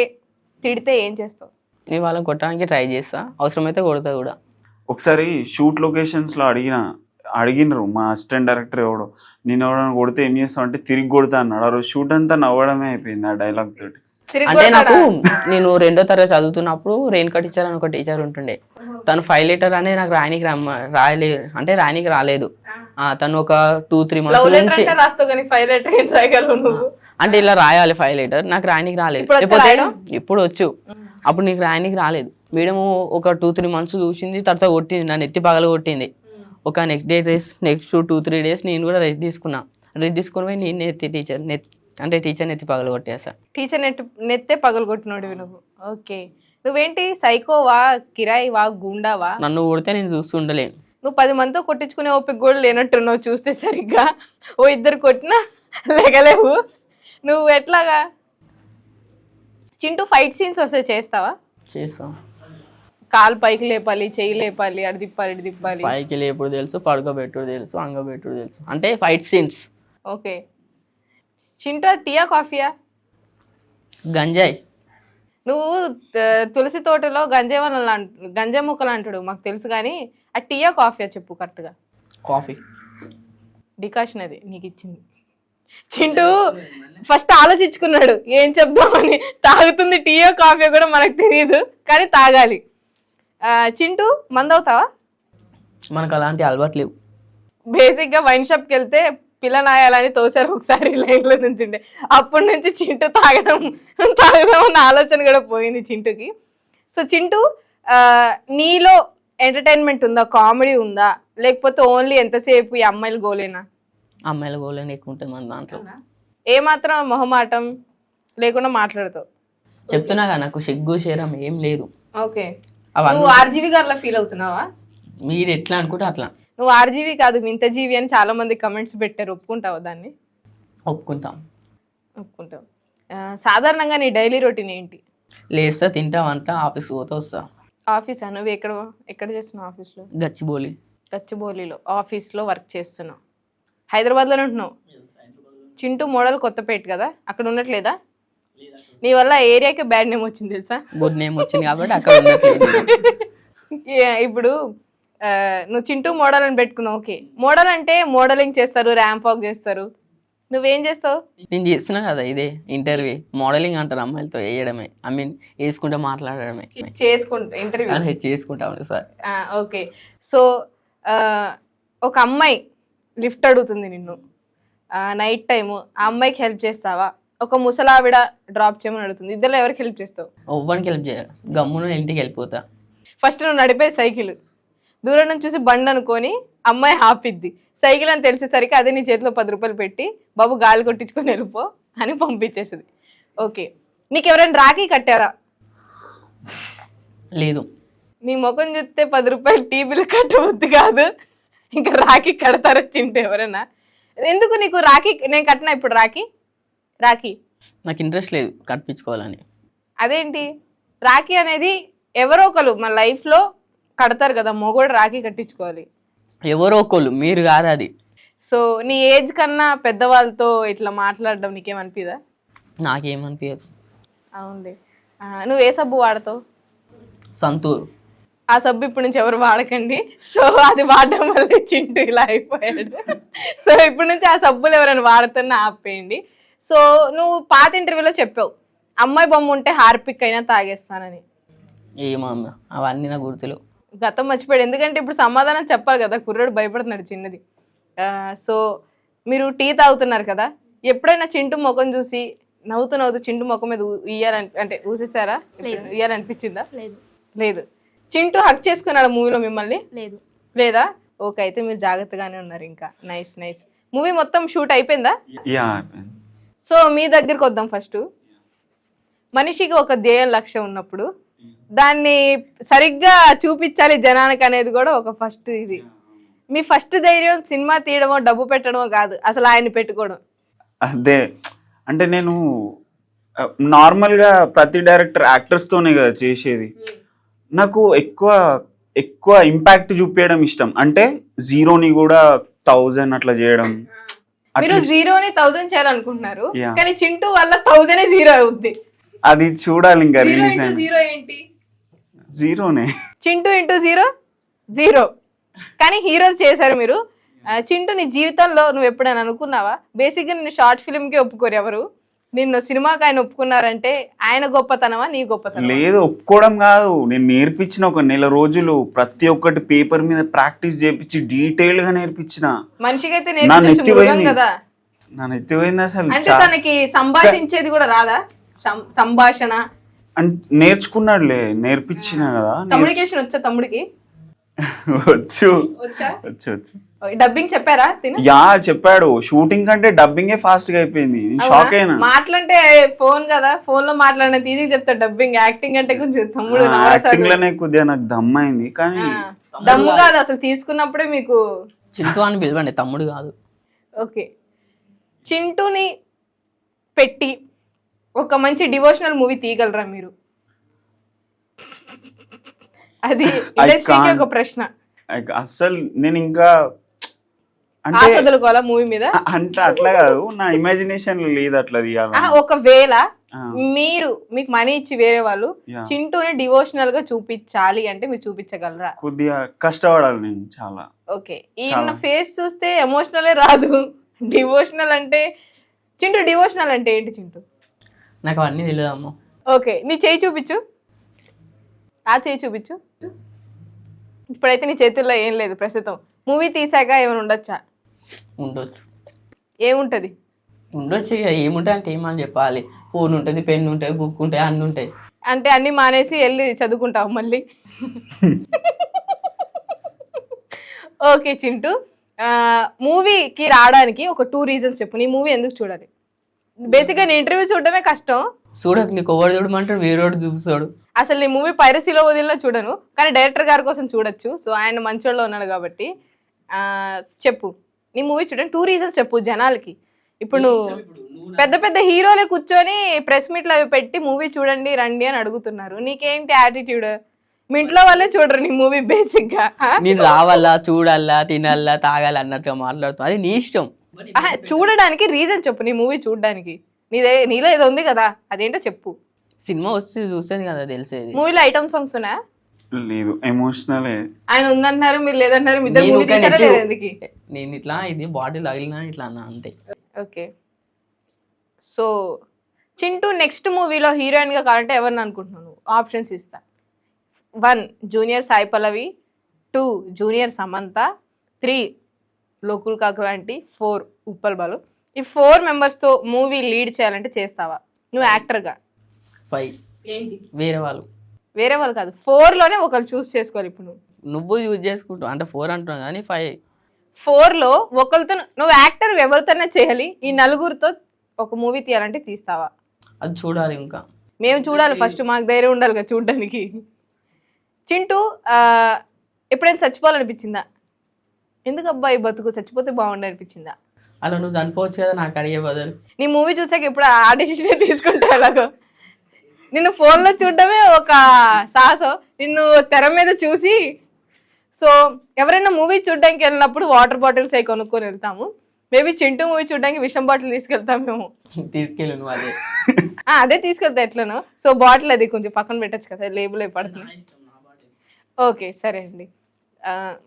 తిడితే ఏం చేస్తావు? నేను వాళ్ళని కొట్టడానికి ట్రై చేస్తా, అవసరమైతే కొడతా కూడా. ఒకసారి షూట్ లొకేషన్స్లో అడిగినరు మా అసిస్టెంట్ డైరెక్టర్ ఎవడో, నేను ఎవడన్నా కొడితే ఏం చేస్తావు అంటే తిరిగి కొడతా అన్నాడు. ఆ రోజు షూట్ అంతా నవ్వడమే అయిపోయింది ఆ డైలాగ్ తోటి. అంటే నాకు నేను 2వ తరగతి చదువుతున్నప్పుడు రేణుకా టీచర్ అని ఒక టీచర్ ఉంటుండే. తను 5 లీటర్ అనేది నాకు రాయనికి రాలేదు. తను ఒక 2-3 మంత్స్ నుంచి అంటే ఇలా రాయాలి 5 లీటర్, నాకు రాయనికి రాలేదు. లేకపోతే ఇప్పుడు వచ్చు, అప్పుడు నీకు రాయనికి రాలేదు. మేడం ఒక 2-3 మంత్స్ చూసింది, తర్వాత కొట్టింది, నన్ను ఎత్తి పగల కొట్టింది. ఒక నెక్స్ట్ 2-3 డేస్ నేను కూడా రెస్ట్ తీసుకున్నా. రెస్ట్ తీసుకొని పోయి నేను టీచర్ నెత్తి పగలు కొట్టేసా. టీచర్ నెత్తే పగలగొట్టినోడివి నువ్వు. ఓకే, నువ్వేంటి సైకోవా, కిరాయివా, గూండావా? నన్ను కొడితే నేను చూస్తుండలేను. నువ్వు 10 మందితో కొట్టించుకునే ఓపిక కూడా లేనట్టున్నావు చూస్తే సరిగ్గా. ఓ 2 కొట్టినా లేగలేవు నువ్వు. ఎట్లాగా చింటూ ఫైట్ సీన్స్ వస్తే చేస్తావా? చేస్తాం. కాలు పైకి లేపాలి, చెయ్యి లేపాలి, అడి తిప్పాలి, ఇటు తిప్పాలి. పైకి లేపుడు తెలుసు, పడుకోబెట్టుడు తెలుసు, అంగబెట్టుడు తెలుసు, అంటే ఫైట్ సీన్స్. ఓకే, చింటూ టీయా కాఫీయా? గంజాయి. నువ్వు తులసి తోటలో గంజాయి మొక్కలు అంటాడు మాకు తెలుసు, కానీ ఆ టీయా కాఫీయా చెప్పు కరెక్ట్గా. కాఫీ. డికాషన్ అది నీకు ఇచ్చింది. చింటూ ఫస్ట్ ఆలోచించుకున్నాడు ఏం చెప్దామని. తాగుతుంది టీయో కాఫీ కూడా మనకు తెలియదు, కానీ తాగాలి. చింటూ మందవుతావా? మనకు అలాంటి అలవాటు లేవు. బేసిక్గా వైన్ షాప్కి వెళ్తే పిల్ల నాయాలని తోసారు ఒకసారి లైన్లో నుంచుండే. అప్పటి నుంచి చింటూ తాగదామన్న ఆలోచన కూడా పోయింది చింటూకి. సో చింటూ, నీలో ఎంటర్టైన్మెంట్ ఉందా, కామెడీ ఉందా, లేకపోతే ఓన్లీ ఎంతసేపు ఈ అమ్మాయిలు గోలేనా? అమ్మాయిల గోలని ఎక్కువ ఉంటుంది మన దాంట్లో. ఏమాత్రం మొహమాటం లేకుండా మాట్లాడుతావు. చెప్తున్నా కదా, నాకు సిగ్గు శరం ఏం లేదు. ఓకే, అవన్నీ నువ్వు ఆర్జీవి గారిలో ఫీల్ అవుతున్నావా? మీరు ఎట్లా అనుకుంటే అట్లా. నువ్వు ఆర్జీవి కాదు మింత జీవి అని చాలా మంది కమెంట్స్ పెట్టారు, ఒప్పుకుంటావా దాన్ని? ఒప్పుకుంటాం. ఒప్పుకుంటావు. సాధారణంగా నీ డైలీ రొటీన్ ఏంటి? లేస్తా, తింటా, వంట, ఆఫీస్ పోతా, వస్తా. ఆఫీసా? నువ్వు ఎక్కడ చేస్తున్నావు ఆఫీస్లో? గచ్చిబౌలిలో ఆఫీస్లో వర్క్ చేస్తున్నావు. హైదరాబాద్లోనే ఉంటున్నావు. చింటూ మోడల్ కొత్తపేట కదా, అక్కడ ఉండట్లేదా? నీ వల్ల ఏరియాకి బ్యాడ్ నేమ్ వచ్చింది తెలుసా? గుడ్ నేమ్ వచ్చింది కాబట్టి అక్కడ ఉండట్లేదు. ఇప్పుడు నువ్వు చింటూ మోడల్ అని పెట్టుకున్నావు. ఓకే, మోడల్ అంటే మోడలింగ్ చేస్తారు, ర్యాంప్ వాక్ చేస్తారు, నువ్వేం చేస్తావు? నేను చేస్తున్నా కదా, ఇదే ఇంటర్వ్యూ. మోడలింగ్ అంటారు అమ్మాయిలతో వేయడమే, ఐ మీన్ వేసుకుంటే మాట్లాడడమే. ఇంటర్వ్యూ చేసుకుంటాం సార్. ఓకే, సో ఒక అమ్మాయి లిఫ్ట్ అడుగుతుంది నిన్ను నైట్ టైము, ఆ అమ్మాయికి హెల్ప్ చేస్తావా? ఒక ముసలావిడ డ్రాప్ చేయమని అడుగుతుంది, ఇద్దరు ఎవరికి హెల్ప్ చేస్తావు? ఎవ్వరికి హెల్ప్ చేయాలి, గమ్మున ఇంటికి వెళ్ళిపోతా. ఫస్ట్ నువ్వు నడిపే సైకిల్ దూరం నుంచి చూసి బండి అనుకొని అమ్మాయి ఆపిద్ది. సైకిల్ అని తెలిసేసరికి అదే నీ చేతిలో 10 రూపాయలు పెట్టి బాబు గాలి కొట్టించుకొని వెళ్ళిపో అని పంపించేసింది. ఓకే, నీకు ఎవరైనా రాఖీ కట్టారా? లేదు. నీ ముఖం చూస్తే 10 రూపాయలు టీ బిల్ కట్టవద్దు కాదు, ఇంకా రాఖీ కడతారా చింటూ ఎవరైనా? ఎందుకు నీకు రాఖీ? నేను కట్టినా ఇప్పుడు రాఖీ నాకు ఇంట్రెస్ట్ లేదు కట్టించుకోవాలని. అదేంటి? రాఖీ అనేది ఎవరో ఒకరు మన లైఫ్లో కడతారు కదా, మొగోడు రాఖీ కట్టించుకోవాలి. ఎవరో ఒకళ్ళు, మీరు కాదు అది. సో నీ ఏజ్ కన్నా పెద్దవాళ్ళతో ఇట్లా మాట్లాడడం నీకేమనిపిదా? నాకేమనిపించదు. అవునులే. నువ్వు ఏ సబ్బు వాడతావు? సంతూర్. ఆ సబ్బు ఇప్పటి నుంచి ఎవరు వాడకండి. సో అది వాడడం వల్ల చింటూ ఇలా అయిపోయాడు. సో ఇప్పటి నుంచి ఆ సబ్బులు ఎవరైనా వాడుతున్నా ఆపేయండి. సో నువ్వు పాత ఇంటర్వ్యూలో చెప్పావు అమ్మాయి బొమ్మ ఉంటే హార్పిక్ అయినా తాగేస్తానని. ఏమన్నా అవన్నీ నా గుర్తులు. గతం మర్చిపోయాడు, ఎందుకంటే ఇప్పుడు సమాధానం చెప్పాలి కదా, కుర్రాడు భయపడుతున్నాడు చిన్నది. సో మీరు టీ తాగుతున్నారు కదా, ఎప్పుడైనా చింటూ ముఖం చూసి నవ్వుతూ చింటూ ముఖం మీద అంటే ఊసేసారా? ఇయ్యాలనిపించిందా? లేదు. చింటూ హక్ చేసుకున్నాడు మూవీలో మిమ్మల్ని? లేదా? ఓకే, అయితే మీరు జాగ్రత్తగానే ఉన్నారు. ఇంకా నైస్. మూవీ మొత్తం షూట్ అయిపోయిందా? సో మీ దగ్గరికి వద్దాం. ఫస్ట్ మనిషికి ఒక ధ్యేయం లక్ష్యం ఉన్నప్పుడు దాన్ని సరిగ్గా చూపించాలి జనానికి అనేది కూడా ఒక ఫస్ట్ ఇది. మీ ఫస్ట్ ధైర్యం సినిమా తీయడమో డబ్బు పెట్టడమో కాదు, అసలు ఆయన్ని పెట్టుకోవడం. అదే అంటే నేను నార్మల్గా ప్రతి డైరెక్టర్ యాక్టర్స్తోనే కదా చేసేది. నాకు ఎక్కువ ఇంపాక్ట్ చూపించడం ఇష్టం. అంటే 0ని కూడా 1000 అట్లా చేయడం. మీరు 0ని 1000 చేయాలనుకుంటున్నారు, కానీ చింటూ వల్ల 1000 0 అవుద్ది. అది చూడాలి ఇంకా రిలీజ్. 0 ఏంటి? 0నే. చింటూ ఇంటూ 0 కానీ హీరోలు చేశారు మీరు. చింటూ నీ జీవితంలో నువ్వు ఎప్పుడైనా అనుకున్నావా? బేసిక్గా నిన్ను షార్ట్ ఫిల్మ్కి ఒప్పుకోరు ఎవరు, నిన్ను సినిమాకి ఆయన ఒప్పుకున్నారంటే ఆయన గొప్పతనమా నీ గొప్పతనం? లేదు, ఒప్పుకోవడం కాదు, నేను నేర్పించిన ఒక 1 నెల రోజులు ప్రతి ఒక్కటి పేపర్ మీద ప్రాక్టీస్ చేపించి డీటెయిల్ గా నేర్పించిన. మనిషికి అయితే నేర్పించచ్చు కదా. నా నెత్తిపోయింది అసలు. అంటే తనకి సంభాషించేది కూడా రాదా? సంభాషణ నేర్చుకున్నాడులే, నేర్పించిన కదా. కమ్యూనికేషన్ వచ్చా తమ్ముడికి? వచ్చు వచ్చా వచ్చు వచ్చు డబ్బింగ్ చెప్పారా తిను యా చెప్పాడు. షూటింగ్ కంటే డబ్బింగే ఫాస్ట్ గా అయిపోయింది. షాక్ అయినా. మాటలంటే ఫోన్ కదా, ఫోన్ లో మాట్లాడినంత ఈజీ చెప్తా. డబ్బింగ్ యాక్టింగ్ అంటే కొంచెం తమ్ముడు యాక్టింగ్ లోనే కొద్దిగా నాకు దమ్మైంది. కానీ దమ్ము కాదు అసలు, తీసుకున్నప్పుడే మీకు. చింటూ అని పిలవండి, తమ్ముడు కాదు. ఓకే, చింటూని పెట్టి ఒక మంచి డివోషనల్ మూవీ తీయగలరా మీరు? అది ఇండస్ట్రీకి ఒక ప్రశ్న. అసలు నేను ఇంకా అంటే ఆసదులుకోవాలా మూవీ మీద అంటే అట్లా కాదు, నా ఇమాజినేషన్ లేదు అట్లా తీయాలి. ఒకవేళ మీకు మనీ ఇచ్చి వేరే వాళ్ళు చింటూని డివోషనల్ గా చూపించాలి అంటే మీరు చూపించగలరా? కొద్దిగా కష్టపడాలి నేను చాలా. ఓకే, ఈయన ఫేస్ చూస్తే ఎమోషనలే రాదు. డివోషనల్ అంటే చింటూ, డివోషనల్ అంటే ఏంటి చింటూ? నాకు అవన్నీ తెలియదమ్మా. ఓకే, నీ చేయి చూపించు, ఆ చేయి చూపించు. ఇప్పుడైతే నీ చేతుల్లో ఏం లేదు ప్రస్తుతం. మూవీ తీసాక ఏమైనా ఉండొచ్చా? ఉండొచ్చు. ఏముంటది? ఉండొచ్చు, ఇక ఏముంటాయి అంటే ఏమని చెప్పాలి. ఫోన్ ఉంటుంది, పెన్ ఉంటాయి, బుక్ ఉంటాయి, అన్నీ ఉంటాయి. అంటే అన్ని మానేసి వెళ్ళి చదువుకుంటావు మళ్ళీ. ఓకే చింటూ, మూవీకి రావడానికి ఒక 2 రీజన్స్ చెప్పు. నీ మూవీ ఎందుకు చూడాలి? బేసిక్గా నీ ఇంటర్వ్యూ చూడడమే కష్టం. చూడకు, నీకు ఎవరు చూడమంటాడు, వేరేవాడు చూపిస్తాడు. అసలు నీ మూవీ పైరసీలో వదిలినా చూడను, కానీ డైరెక్టర్ గారి కోసం చూడొచ్చు. సో ఆయన మంచోళ్ళలో ఉన్నాడు కాబట్టి. చెప్పు, నీ మూవీ చూడండి, 2 రీజన్స్ చెప్పు జనాలకి. ఇప్పుడు నువ్వు పెద్ద పెద్ద హీరోలే కూర్చొని ప్రెస్ మీట్లు అవి పెట్టి మూవీ చూడండి రండి అని అడుగుతున్నారు. నీకేంటి యాటిట్యూడ్? మీ ఇంట్లో వాళ్ళే చూడరు నీ మూవీ బేసిక్ గా. నేను రావాలా, చూడాలా, తినాలా, తాగాలి అన్నట్టుగా మాట్లాడుతావు, అది నీ ఇష్టం. చూడడానికి రీజన్ చెప్పు, నీ మూవీ చూడడానికి. నీలో ఏదో ఉంది కదా, అదేంటో చెప్పు. సినిమా వస్తే చూస్తుంది కదా తెలిసేది. మూవీలో ఐటమ్ సాంగ్స్ ఉన్నాయా? లేదు, ఎమోషనలే. ఆయన ఉందంటున్నారు, మీరు లేదంటున్నారు. మీ ఇద్దరు మూవీ తీసారా లేదా? ఎందుకు? నేను ఇట్లా ఇది బాటిల్ తగిలినా ఇట్లా అన్నా అంతే. ఓకే, సో చింటూ నెక్స్ట్ మూవీలో హీరోయిన్ గా కావాలంటే ఎవరిని అనుకుంటున్నాను? ఆప్షన్స్ ఇస్తా. 1 జూనియర్ సాయి పల్లవి, 2 జూనియర్ సమంత, 3 లోకుల్ కాకులాంటి, 4 ఉప్పల్ బాలు. ఈ 4 మెంబర్స్తో మూవీ లీడ్ చేయాలంటే చేస్తావా నువ్వు యాక్టర్గా? 5 ఏంటి వేరే వాళ్ళు? వేరే వాళ్ళు కాదు, 4లోనే ఒకరు చూస్ చేసుకోవాలి. ఇప్పుడు నువ్వు యూజ్ చేసుకుంటావు అంటే 4 అంటున్నావు కానీ 5. 4లో ఒకరితో నువ్వు యాక్టర్ ఎవరితోనే చేయాలి. ఈ 4గురితో ఒక మూవీ తీయాలంటే తీస్తావా? అది చూడాలి. ఇంకా మేము చూడాలి ఫస్ట్, మాకు ధైర్యం ఉండాలి కదా చూడడానికి. చింటూ ఎప్పుడైనా చచ్చిపోవాలనిపించిందా? ఎందుకు అబ్బాయి బతుకు చచ్చిపోతే బాగుండు అనిపించిందా? అలా నువ్వు చనిపోవచ్చు కదా నాకు అడిగే బదులు. నీ మూవీ చూసాక ఇప్పుడు ఆ డిసిషనే తీసుకుంటా. అలాగో నిన్ను ఫోన్లో చూడడమే ఒక సాహసం, నిన్ను తెర మీద చూసి. సో ఎవరైనా మూవీ చూడడానికి వెళ్ళినప్పుడు వాటర్ బాటిల్స్ అవి కొనుక్కొని వెళ్తాము. మేబీ చింటూ మూవీ చూడడానికి విషం బాటిల్ తీసుకెళ్తాం మేము. తీసుకెళ్ళు నువ్వు అదే. అదే తీసుకెళ్తా ఎట్లను. సో బాటిల్ అది కొంచెం పక్కన పెట్టచ్చు కదా, లేబుల్ అయి పడుతుంది. ఓకే సరే అండి,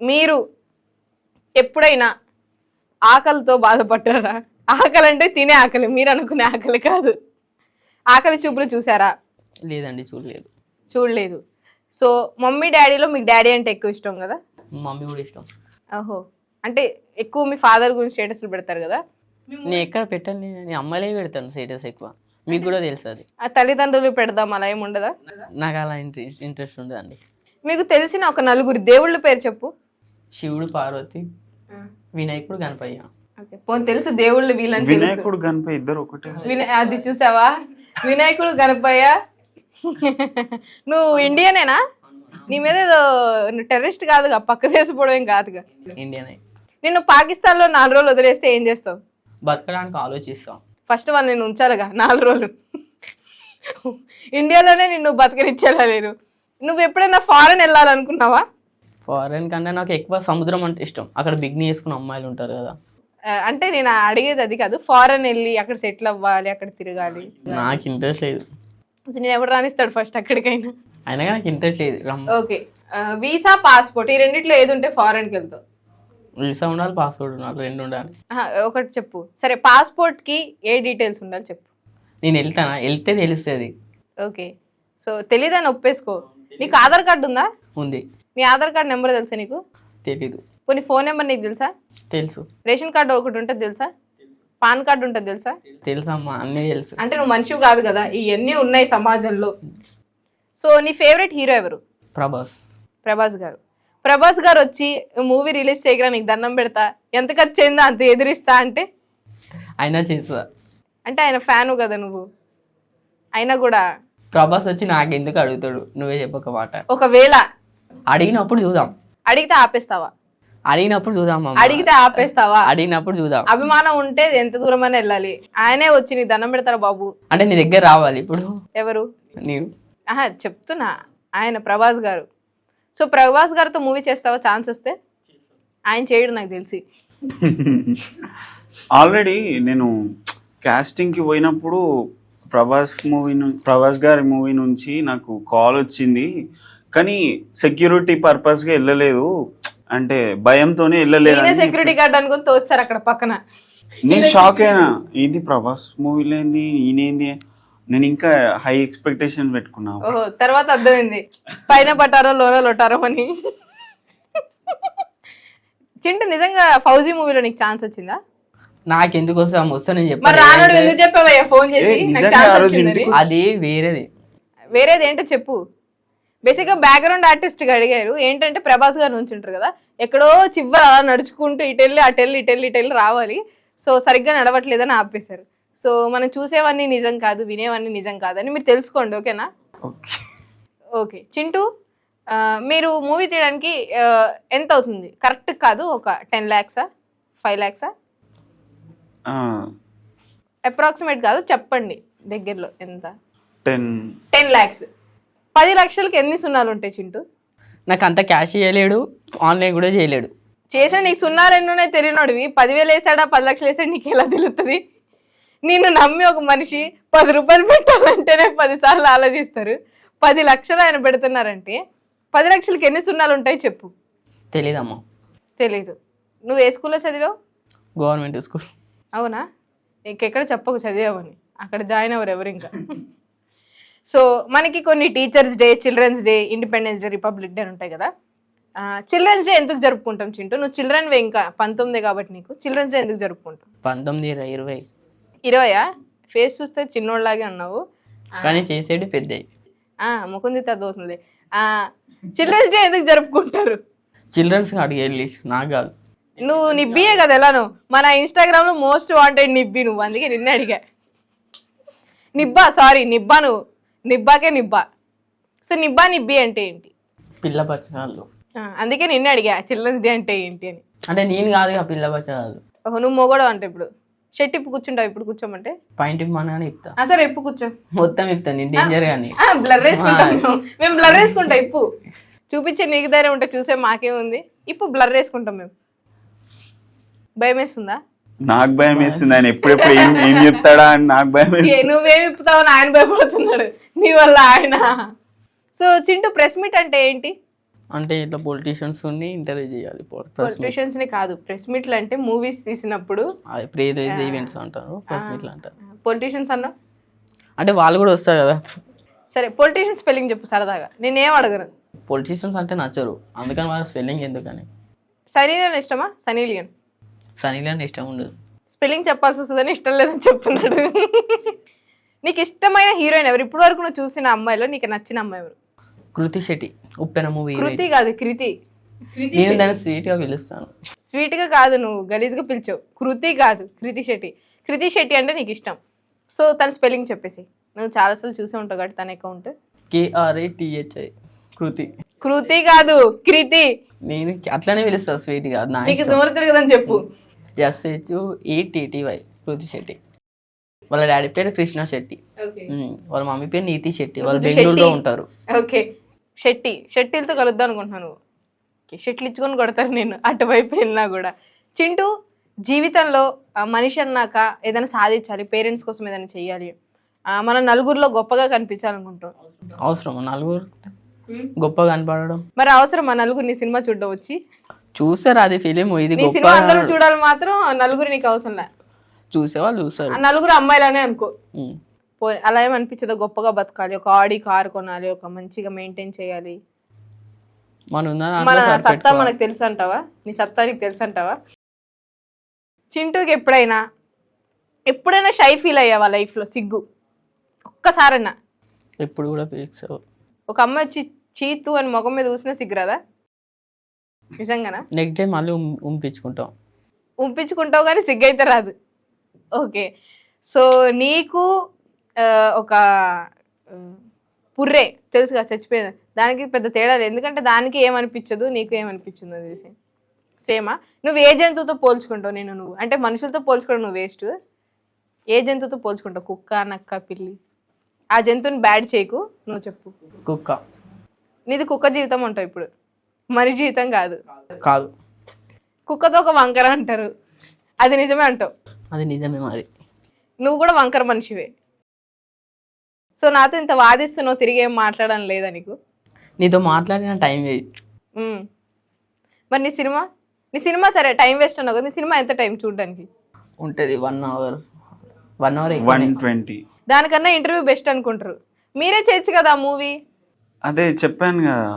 మీరు ఎప్పుడైనా ఆకలితో బాధపడ్డారా? ఆకలి అంటే తినే ఆకలి, మీరు అనుకునే ఆకలి కాదు. ఆకలి చూపులు చూసారా? లేదండి, చూడలేదు. చూడలేదు. సో మమ్మీ డాడీలో మీకు డాడీ అంటే ఎక్కువ ఇష్టం కదా? మమ్మీ కూడా ఇష్టం. ఓహో, అంటే ఎక్కువ మీ ఫాదర్ గురించి స్టేటస్లు పెడతారు కదా? నేను ఎక్కడ పెట్టాను, నేను అమ్మాయిలే పెడతాను స్టేటస్ ఎక్కువ. మీకు కూడా తెలుసు అది. ఆ తల్లిదండ్రులు పెడదాం అలా ఏమి ఉండదా? నాకు అలా ఇంట్రెస్ట్ ఉండదండి. మీకు తెలిసిన ఒక 4 దేవుళ్ళ పేరు చెప్పు. శివుడు, పార్వతి, వినాయకుడు, గణపయ్య. తెలుసు దేవుళ్ళు వీళ్ళని. వినాయకుడు గణపయ్య ఇద్దరు ఒకటే. అది చూసావా, వినాయకుడు గణపయ్య. నువ్వు ఇండియనేనా? నీ మీద ఏదో టెర్రరిస్ట్ కాదుగా, పక్క దేశపోవడం ఏం కాదుగా. ఇండియన్. నిన్ను పాకిస్తాన్ లో 4 రోజులు వదిలేస్తే ఏం చేస్తావు? బతకడానికి ఆలోచిస్తాం. ఫస్ట్ వాళ్ళు నేను ఉంచాలిగా 4 రోజులు. ఇండియాలోనే నిన్ను బతకనిచ్చేలా లేరు. నువ్వు ఎప్పుడైనా ఫారెన్ వెళ్ళాలనుకున్నావా? ఫారెన్ కంటే నాకు ఎక్కువ సముద్రం అంటే ఇష్టం. అక్కడ బిగ్ని వేసుకున్న అమ్మాయిలు ఉంటారు కదా. అంటే నేను అడిగేది అది కాదు, ఫారెన్ వెళ్ళి అక్కడ సెటిల్ అవ్వాలి, అక్కడ తిరగాలి. నాకు ఇంట్రెస్ట్ లేదు. నేను ఎవరు రానిస్తాడు ఫస్ట్ అక్కడికైనా? అయినా నాకు ఇంట్రెస్ట్ లేదు. ఓకే, వీసా పాస్పోర్ట్ ఈ రెండిట్లో ఏది ఉంటే ఫారెన్కి వెళ్తావు? వీసా ఉండాలి, పాస్పోర్ట్ ఉండాలి, 2 ఉండాలి. ఒకటి చెప్పు. సరే, పాస్పోర్ట్ కి ఏ డీటెయిల్స్ ఉండాలి చెప్పు. నేను వెళ్తానా? వెళ్తే తెలుస్తుంది. ఓకే, సో తెలీదని ఒప్పేసుకో. నీకు ఆధార్ కార్డు ఉందా? ఉంది. నీ ఆధార్ కార్డు నెంబర్ తెలుసా నీకు? తెలీదు. కొన్ని ఫోన్ నెంబర్ నీకు తెలుసా? తెలుసు. రేషన్ కార్డు ఒకటి ఉంటుంది తెలుసా? పాన్ కార్డు ఉంటుంది తెలుసా? తెలుసమ్మా, అన్నీ తెలుసు. అంటే నువ్వు మనిషివి కాదు కదా, ఇవన్నీ ఉన్నాయి సమాజంలో. సో నీ ఫేవరెట్ హీరో ఎవరు? ప్రభాస్. ప్రభాస్ గారు. ప్రభాస్ గారు వచ్చి మూవీ రిలీజ్ చేయగా నీకు దండం పెడతా, ఎంత ఖర్చు అయిందో అంత ఎదిరిస్తా అంటే అయినా చేస్తా. అంటే ఆయన ఫ్యాను కదా నువ్వు, అయినా కూడా ప్రభాస్ వచ్చి నాకెందుకు అడుగుతాడు, నువ్వే చెప్పక మాట. ఒకవేళ అడిగినప్పుడు చూద్దాం. అడిగితే ఆపేస్తావా? అడిగినప్పుడు చూద్దాం మామ. అడిగితే ఆపేస్తావా? అడిగినప్పుడు చూద్దాం. అభిమానం ఉంటే ఎంత దూరమైనా వెళ్ళాలి. ఆయనే వచ్చి నీకు దండం పెడతారా బాబు? అంటే నీ దగ్గర రావాలి ఇప్పుడు. ఎవరు? నీవు. ఆహా చెప్తున్నా, ఆయన ప్రభాస్ గారు. సో ప్రభాస్ గారితో మూవీ చేస్తావా ఛాన్స్ వస్తే? ఆయన చేయడు నాకు తెలిసి. ఆల్రెడీ నేను కాస్టింగ్కి పోయినప్పుడు ప్రభాస్ గారి మూవీ నుంచి నాకు కాల్ వచ్చింది, కానీ సెక్యూరిటీ పర్పస్గా వెళ్ళలేదు, అంటే భయంతోనే వెళ్ళలేదు. సెక్యూరిటీ గార్డ్ అనుకుని తోస్తారు అక్కడ పక్కన. నేను షాక్ అయినా, ఇది ప్రభాస్ మూవీలో ఏంది, ఈయనేంది, నేను ఇంకా హై ఎక్స్పెక్టేషన్ పెట్టుకున్నా. ఓహో, తర్వాత అర్థమైంది పైన పట్టారో లోన లొట్టారో అని. చింటూ నిజంగా ఫౌజీ మూవీలో నీకు ఛాన్స్ వచ్చిందా? నాకెందుకు వస్తాం, వస్తా నేను మరి రానోడు ఎందుకు చెప్పావయ్యా ఫోన్ చేసి నాకు ఛాన్స్ వచ్చిందని? అది వేరేది. వేరేది ఏంటో చెప్పు. బేసిక్ గా బ్యాక్గ్రౌండ్ ఆర్టిస్ట్ గా అడిగారు. ఏంటంటే ప్రభాస్ గారు నుంచి ఉంటారు కదా, ఎక్కడో చివర అలా నడుచుకుంటూ ఇటెళ్ళి అటెళ్ళి రావాలి. సో సరిగ్గా నడవట్లేదని ఆపేశారు. సో మనం చూసేవన్నీ నిజం కాదు, వినేవన్నీ నిజం కాదని మీరు తెలుసుకోండి, ఓకేనా? ఓకే చింటూ, మీరు మూవీ తీయడానికి ఎంత అవుతుంది? కరెక్ట్ కాదు, ఒక 10 lakhs 5 lakhs అప్రాక్సిమేట్ కాదు, చెప్పండి దగ్గరలో ఎంత? 10 lakhs. 10 లక్షలకి ఎన్ని సున్నాలు ఉంటాయి చింటూ? నాకు అంత క్యాష్ చేయలేడు, ఆన్లైన్ కూడా చేయలేడు. చేసిన నీకు సున్నాలు ఎన్నున్నాయి తెలియనోడివి 10,000 వేసాడా 10 లక్షలు వేసాడు నీకు ఎలా తెలుస్తుంది? నిన్ను నమ్మి ఒక మనిషి 10 రూపాయలు పెట్టాలంటేనే 10 సార్లు ఆలోచిస్తారు. 10 లక్షలు ఆయన పెడుతున్నారంటే 10 లక్షలకి ఎన్ని సున్నాలు ఉంటాయి చెప్పు. తెలీదమ్మా. తెలీదు. నువ్వు ఏ స్కూల్లో చదివావు? Government school. అవునా? ఇంకెక్కడ చెప్పకు చదివావని, అక్కడ జాయిన్ అవ్వరు ఎవరు ఇంకా. సో మనకి కొన్ని teachers day, children's day, independence day, republic day ఉంటాయి కదా. చిల్డ్రన్స్ డే ఎందుకు జరుపుకుంటాం చింటూ? నువ్వు చిల్డ్రన్ వే, ఇంకా 19 కాబట్టి నీకు చిల్డ్రన్స్ డే ఎందుకు జరుపుకుంటాం? 19, 20. 20? ఫేస్ చూస్తే చిన్నోళ్ళలాగే ఉన్నావు, కానీ చేసేది పెద్ద. ముకుంది తద్దవుతుంది. చిల్డ్రన్స్ డే ఎందుకు జరుపుకుంటారు? చిల్డ్రన్స్ అడిగి వెళ్ళి, నాకు కాదు. నువ్వు నిబ్బియే కదా ఎలానో, మన ఇన్స్టాగ్రామ్ లో మోస్ట్ వాంటెడ్ నిబ్బి నువ్వు, అందుకే నిన్నే అడిగా. నిబ్బా నువ్వు, నిబ్బాకే నిబ్బా. సో నిబ్బి అంటే ఏంటి? పిల్ల బచ్చాలు. అందుకే నిన్నే అడిగా చిల్డ్రన్స్ డే అంటే ఏంటి అని. అంటే నేను కాదు, పిల్ల బచ్చాలు. ఓహో, నువ్వు మొగడు అంటే ఇప్పుడు షర్ట్ ఇప్పు కూర్చుంటావు, ఇప్పుడు కూర్చోమంటే పాయింట్ ఇప్పమని ఇప్తా. సరే ఇప్పు కూర్చో. మొత్తం ఇప్తా నేను, డేంజర్ కానీ. బ్లర్ వేసుకుంటాం మేము బ్లర్ వేసుకుంటాం. ఇప్పు చూపించే నీకు ధైర్యం ఉంటే చూసే మాకేముంది, ఇప్పు బ్లర్ వేసుకుంటాం మేము. భయం వేస్తుందా? నాకు భయం వేస్తుంది, ఆయన ఎప్పుడెప్పుడు ఏం చెప్తాడా అని నాకు భయం వేస్తుంది. నువ్వేం ఇప్పుతావని ఆయన భయపడుతున్నాడు నీ వల్ల ఆయన. సో చింటూ, ప్రెస్ మీట్ అంటే ఏంటి? అంటే ఇట్లా పొలిటీషియన్స్ ఇంటర్వ్యూ చేయాలి. పొలిటీషియన్స్ ని కాదు, ప్రెస్ మీట్లు అంటే మూవీస్ తీసినప్పుడు ప్రీ రిలీజ్ ఈవెంట్స్ అంటారు, ప్రెస్ మీట్లు అంటారు. పొలిటీషియన్స్ అన్నా అంటే వాళ్ళు కూడా వస్తారు కదా. సరే పొలిటీషియన్ స్పెల్లింగ్ చెప్పు సరదాగా, నేనేం అడగను. పొలిటీషియన్స్ అంటే నచ్చరు, అందుకని వాళ్ళ స్పెల్లింగ్ ఎందుకని. సనీ లియోన్ ఇష్టమా? సనీ లియోన్. సనీ లియోన్ ఇష్టం ఉండదు, స్పెల్లింగ్ చెప్పాల్సి వస్తుందని ఇష్టం లేదని చెప్తున్నాడు. నీకు ఇష్టమైన హీరోయిన్ ఎవరు? ఇప్పటి వరకు నువ్వు చూసిన అమ్మాయిలో నీకు నచ్చిన అమ్మాయి ఎవరు? కృతి శెట్టి. ఉప్పెన మూవీ. కృతి కాదు, కృతి. నేను దాన్ని స్వీట్ గా పిలుస్తాను. స్వీట్ గా కాదు, నువ్వు గలీజ్గా పిలిచావు. కృతి కాదు, కృతి శెట్టి. కృతి శెట్టి అంటే నీకు ఇష్టం. సో తన స్పెల్లింగ్ చెప్పేసి, నువ్వు చాలాసార్లు చూసే ఉంటావు కాబట్టి తన అకౌంట్. KRATHI. కృతి. కృతి కాదు, కృతి. నేను అట్లానే పిలుస్తాను స్వీట్ గా. నీకు నోరు తిరగదని చెప్పు. SHUETTY. కృతి శెట్టి. వాళ్ళ డాడీ పేరు కృష్ణ శెట్టి, వాళ్ళ మమ్మీ పేరు నీతి శెట్టి. వాళ్ళు బెంగళూరులో ఉంటారు. ఓకే, శెట్టి. షెట్టిలతో కలుద్దాం అనుకుంటున్నాను. షెట్లు ఇచ్చుకొని కొడతారు నేను అటువైపు వెళ్ళినా కూడా. చింటూ, జీవితంలో మనిషి అన్నాక ఏదైనా సాధించాలి, పేరెంట్స్ కోసం ఏదైనా చెయ్యాలి, మన నలుగురిలో గొప్పగా కనిపించాలనుకుంటాం. అవసరం నలుగురు గొప్పగా కనపడడం? మరి అవసరం ఆ నలుగురు నీ సినిమా చూడడం వచ్చి చూస్తారు, అది ఫిలిం. ఇది నీ సినిమా అందరూ చూడాలి మాత్రం, నలుగురు నీకు అవసరం లే. చూసేవాళ్ళు చూస్తారు. నలుగురు అమ్మాయిలనే అనుకో. అలా ఏమనిపించదా? గొప్పగా బతకాలి, ఒక ఆడి కార్ కొనాలి, ఒక మంచిగా మెయింటైన్ చేయాలి, మన సత్తా మనకు తెలుసు అంటావా? నీ సత్తా నీకు తెలుసు అంటావా? చింటూకి ఎప్పుడైనా షై ఫీల్ అయ్యావా లైఫ్ లో? సిగ్గు ఒక్కసారన్నా? ఎప్పుడు కూడా పిలిచావు. ఒక అమ్మాయి వచ్చి చీతు అని ముఖం మీద చూసినా సిగ్గురాదా? నిజంగానా? నెక్స్ట్ డే మళ్ళీ ఉంపించుకుంటాం. ఉంపించుకుంటావు కానీ సిగ్గైతే రాదు. ఓకే. సో నీకు ఒక పుర్రే తెలుసుగా చచ్చిపోయింది, దానికి పెద్ద తేడా లేదు. ఎందుకంటే దానికి ఏమనిపించదు, నీకు ఏమనిపించిందో తెలిసి సేమా. నువ్వు ఏ జంతువుతో పోల్చుకుంటావు నేను? నువ్వు అంటే మనుషులతో పోల్చుకోవడం నువ్వు వేస్ట్. ఏ జంతువుతో పోల్చుకుంటావు? కుక్క, నక్క, పిల్లి. ఆ జంతువుని బ్యాడ్ చేయకు, నువ్వు చెప్పు. కుక్క. నీది కుక్క జీవితం అంటావు ఇప్పుడు, మనిషి జీవితం కాదు. కాదు, కుక్కతో ఒక వంకర అంటారు, అది నిజమే అంటావు. అది నిజమే. మరి నువ్వు కూడా వంకర మనిషివే. సో నాతో ఇంత వాదిస్తున్నావు, తిరిగి ఏం మాట్లాడడం లేదా నీకు? నీతో మాట్లాడిన టైం వేస్ట్. మరి నీ సినిమా సరే టైం వేస్ట్ అన్నావు కదా, నీ సినిమా ఎంత టైం చూడడానికి ఉంటుంది? 1 అవర్ 120. దానికన్నా ఇంటర్వ్యూ బెస్ట్ అనుకుంటారు. మీరే చేయొచ్చు కదా ఆ మూవీ. అదే చెప్పాను కదా,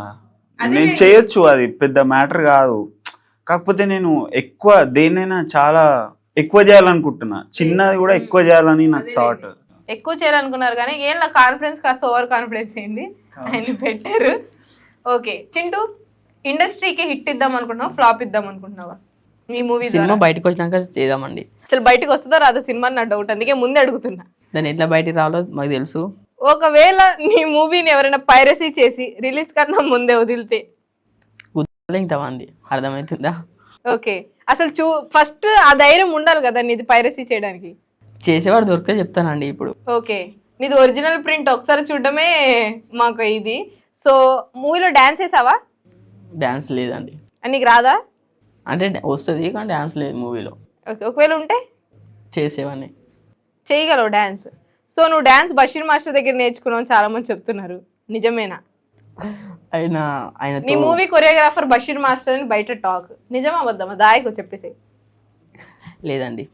నేను చేయొచ్చు, అది పెద్ద మ్యాటర్ కాదు. కాకపోతే నేను ఎక్కువ దేన్నైనా చాలా ఎక్కువ చేయాలనుకుంటున్నా, చిన్నది కూడా ఎక్కువ చేయాలని నాకు థాట్. ఎక్కువ చేయాలనుకున్నారు కానీ ఏం కాన్ఫిడెన్స్ కాస్త ఓవర్ కాన్ఫిడెన్స్ అయింది, ఆయన పెట్టారు. ఓకే చింటూ, ఇండస్ట్రీకి హిట్ ఇద్దాం అనుకుంటున్నావా, ఫ్లాప్ ఇద్దాం అనుకుంటున్నావా మీ మూవీ? సినిమా బయటకు వచ్చినాక చేద్దామండి. అసలు బయటకు వస్తుందో రాదో సినిమా నా డౌట్, అందుకే ముందే అడుగుతున్నా. దాన్ని ఎట్లా బయటికి రావాలో మాకు తెలుసు. ఒకవేళ నీ మూవీని ఎవరైనా పైరసీ చేసి రిలీజ్ కన్నా ముందే వదిలితే ఇంతమంది అర్థమవుతుందా? ఓకే, అసలు ఫస్ట్ ఆ ధైర్యం ఉండాలి కదా నీది పైరసీ చేయడానికి. చేసేవాడు దొరికితే చెప్తానండి ఇప్పుడు. ఓకే, నీది ఒరిజినల్ ప్రింట్ ఒకసారి చూడడమే మాకు ఇది. సో మూవీలో డాన్స్ వేసావా? డాన్స్ లేదండి. నీకు రాదా? అంటే వస్తుంది కానీ డాన్స్ లేదు మూవీలో. ఓకే, ఒకవేళ ఉంటే చేసేవాడిని. చేయగలవు డాన్స్. సో నువ్వు డాన్స్ బషీర్ మాస్టర్ దగ్గర నేర్చుకున్నావు చాలా మంది చెప్తున్నారు, నిజమేనా? ఆయన నీ మూవీ కొరియోగ్రాఫర్ బషీర్ మాస్టర్ అని బయట టాక్, నిజమా అబద్ధమా? దాయకు చెప్పేసి. లేదండి,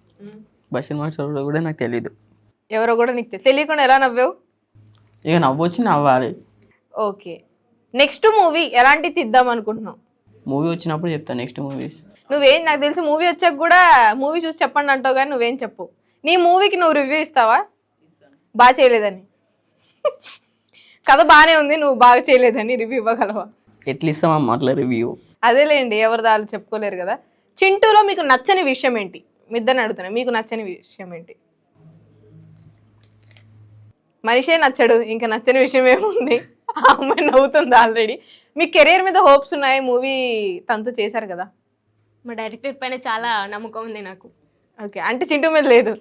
బషీర్ మాస్టర్ కూడా నాకు తెలీదు. ఎవరో కూడా నీకు తెలియకుండా ఎలా నవ్వావు? ఇక నవ్వొచ్చి నవ్వాలి. ఓకే, నెక్స్ట్ మూవీ ఎలాంటి తీద్దాం అనుకుంటున్నావు? మూవీ వచ్చినప్పుడు చెప్తాను నెక్స్ట్ మూవీస్. నువ్వేం, నాకు తెలిసి మూవీ వచ్చాక కూడా మూవీ చూసి చెప్పండి అంటావు కానీ నువ్వేం చెప్పు. నీ మూవీకి నువ్వు రివ్యూ ఇస్తావా? బాగా చేయలేదని. కథ బాగానే ఉంది, నువ్వు బాగా చేయలేదని రివ్యూ ఇవ్వగలవా? ఎట్లా ఇస్తామమ్మా అట్లా రివ్యూ? అదేలేండి, ఎవరు దాళ్ళు చెప్పుకోలేరు కదా. చింటూలో మీకు నచ్చని విషయం ఏంటి? మీ ఇద్దరిని అడుగుతున్నా, మీకు నచ్చని విషయం ఏంటి? మనిషే నచ్చడు, ఇంకా నచ్చని విషయం ఏముంది? ఆ అమ్మాయి నవ్వుతుంది ఆల్రెడీ. మీ కెరీర్ మీద హోప్స్ ఉన్నాయి, మూవీ తనతో చేశారు కదా. మా డైరెక్టర్ పైన చాలా నమ్మకం ఉంది నాకు. ఓకే, అంటే చింటూ మీద లేదు.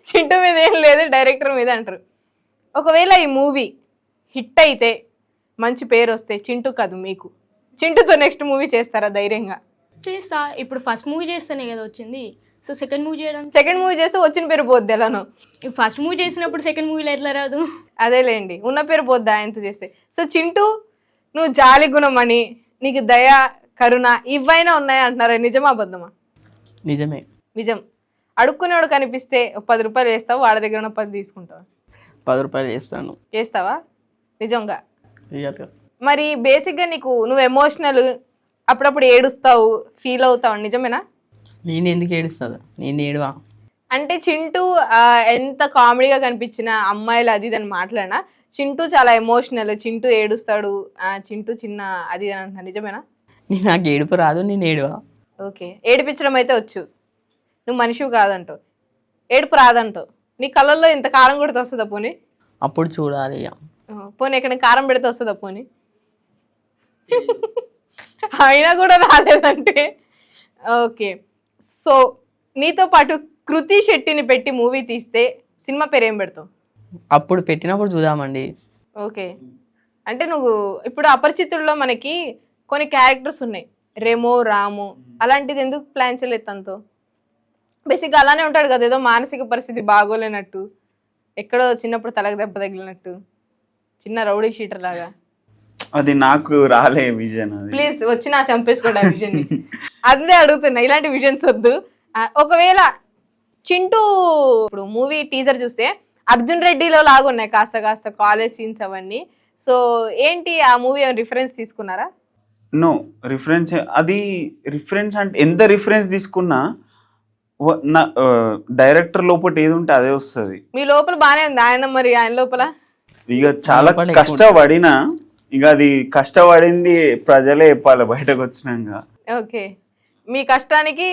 చింటూ మీద ఏం లేదు, డైరెక్టర్ మీద అంటారు. ఒకవేళ ఈ మూవీ హిట్ అయితే, మంచి పేరు వస్తే, చింటూ కాదు మీకు, చింటూతో నెక్స్ట్ మూవీ చేస్తారా ధైర్యంగా? చేస్తా. ఇప్పుడు ఫస్ట్ మూవీ చేస్తేనే కదా వచ్చింది, సో సెకండ్ మూవీ చేయడం. సెకండ్ మూవీ చేస్తే వచ్చిన పేరు పోద్ది ఎలానో. ఫస్ట్ మూవీ చేసినప్పుడు సెకండ్ మూవీలో ఎట్లా రాదు? అదేలేండి, ఉన్న పేరు పోద్దా ఎంత చేస్తే. సో చింటూ, నువ్వు జాలి గుణం అని, నీకు దయ, కరుణ ఇవైనా ఉన్నాయా అంటున్నారా? నిజమా అబద్ధమా? నిజమే. నిజం. అడుక్కునేవాడు కనిపిస్తే 10 రూపాయలు వేస్తావు, వాడి దగ్గర ఉన్న 10 తీసుకుంటావా? 10 రూపాయలు వేస్తాను. వేస్తావా నిజంగా? రియల్గా. మరి బేసిక్గా నువ్వు ఎమోషనల్, అప్పుడప్పుడు ఏడుస్తావు, ఫీల్ అవుతావు, నిజమేనా? నేను ఎందుకు ఏడుస్తుంది? నేను ఏడువా. అంటే చింటూ ఎంత కామెడీగా కనిపించినా అమ్మాయిలు అది ఇది అని మాట్లాడినా, చింటూ చాలా ఎమోషనల్, చింటూ ఏడుస్తాడు, చింటూ చిన్న అది అని అంటున్నా, నిజమేనా? నాకు ఏడుపు రాదు, నేను ఏడువా. ఓకే, ఏడిపించడం అయితే వచ్చు, నువ్వు మనిషివి కాదంటావు, ఏడుపు రాదంటావు. నీ కళ్ళల్లో ఇంత కారం కొడితే వస్తుందా పోనీ? అప్పుడు చూడాలి. పోనీ ఎక్కడ కారం పెడితే వస్తుందా పోనీ? అయినా కూడా రాలేదంటే ఓకే. సో నీతో పాటు కృతి శెట్టిని పెట్టి మూవీ తీస్తే సినిమా పేరు ఏం పెడతావు? అప్పుడు పెట్టినప్పుడు చూద్దామండి. ఓకే, అంటే నువ్వు ఇప్పుడు అపరిచితుల్లో మనకి కొన్ని క్యారెక్టర్స్ ఉన్నాయి, రెమో, రాము, అలాంటిది ఎందుకు ప్లాన్ చేయలేదు తనతో? బేసిక్గా అలానే ఉంటాడు కదా, ఏదో మానసిక పరిస్థితి బాగోలేనట్టు, ఎక్కడో చిన్నప్పుడు తలకు దెబ్బ తగిలినట్టు, చిన్న రౌడీ షీటర్ లాగా. అది నాకు రాలే విజన్. ప్లీజ్ వచ్చి నా చంపేసుకోండి ఆ విజన్ ని. అదే అడుగుతున్నా, ఇలాంటి విజన్స్ వద్దు. ఒకవేళ చింటూ ఇప్పుడు మూవీ టీజర్ చూస్తే అర్జున్ రెడ్డిలో లాగా ఉన్నాయి కాస్త కాస్త కాలేజ్ సీన్స్ అవన్నీ. సో ఏంటి ఆ మూవీ రిఫరెన్స్ తీసుకున్నారా? నో రిఫరెన్స్, అది రిఫరెన్స్ అంటే ఎంత రిఫరెన్స్ తీసుకున్నా డైరెక్టర్ లోపల ఏది ఉంటే అదే వస్తుంది. మీ లోపల బానే ఉంది, ఆయన మరి ఆయన లోపల ఇక చాలా కష్టపడినా ఇక అది కష్టపడింది ప్రజలే చెప్పాలి బయటకు వచ్చినాక. ఓకే, మీ కష్టానికి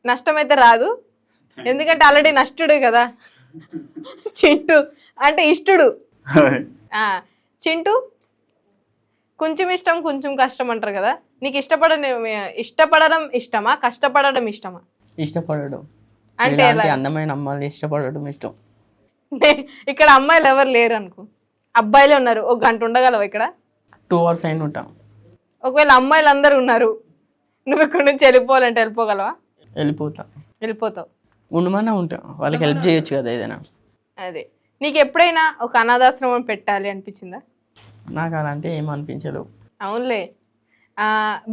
నష్టం అయితే రాదు, ఎందుకంటే ఆల్రెడీ నష్టుడు కదా చింటూ, అంటే ఇష్టుడు. ఆ, చింటూ కొంచెం ఇష్టం కొంచెం కష్టం అంటారు కదా, నీకు ఇష్టపడడం ఇష్టమా, కష్టపడడం ఇష్టమా? ఇష్టపడడం, అంటే ఇలాంటి అందమైన అమ్మాయిని ఇష్టపడడం ఇష్టం. ఇక్కడ అమ్మాయిలు ఎవరు లేరు అనుకో, అబ్బాయిలే ఉన్నారు, ఒక గంట ఉండగలవా ఇక్కడ? 2 hours అయిన ఉంటాం. ఒకవేళ అమ్మాయిలు అందరూ ఉన్నారు, నువ్వు ఇక్కడ నుంచి వెళ్ళిపోవాలంటే వెళ్ళిపోగలవా? వెళ్ళిపోతావు. ఉండమన్నా ఉంటాం, వాళ్ళకి హెల్ప్ చేయొచ్చు కదా ఏదైనా. అదే, నీకు ఎప్పుడైనా ఒక అనాథాశ్రమం పెట్టాలి అనిపించిందా? నాకు అలాంటి ఏం అనిపించలేదు. అవునులే,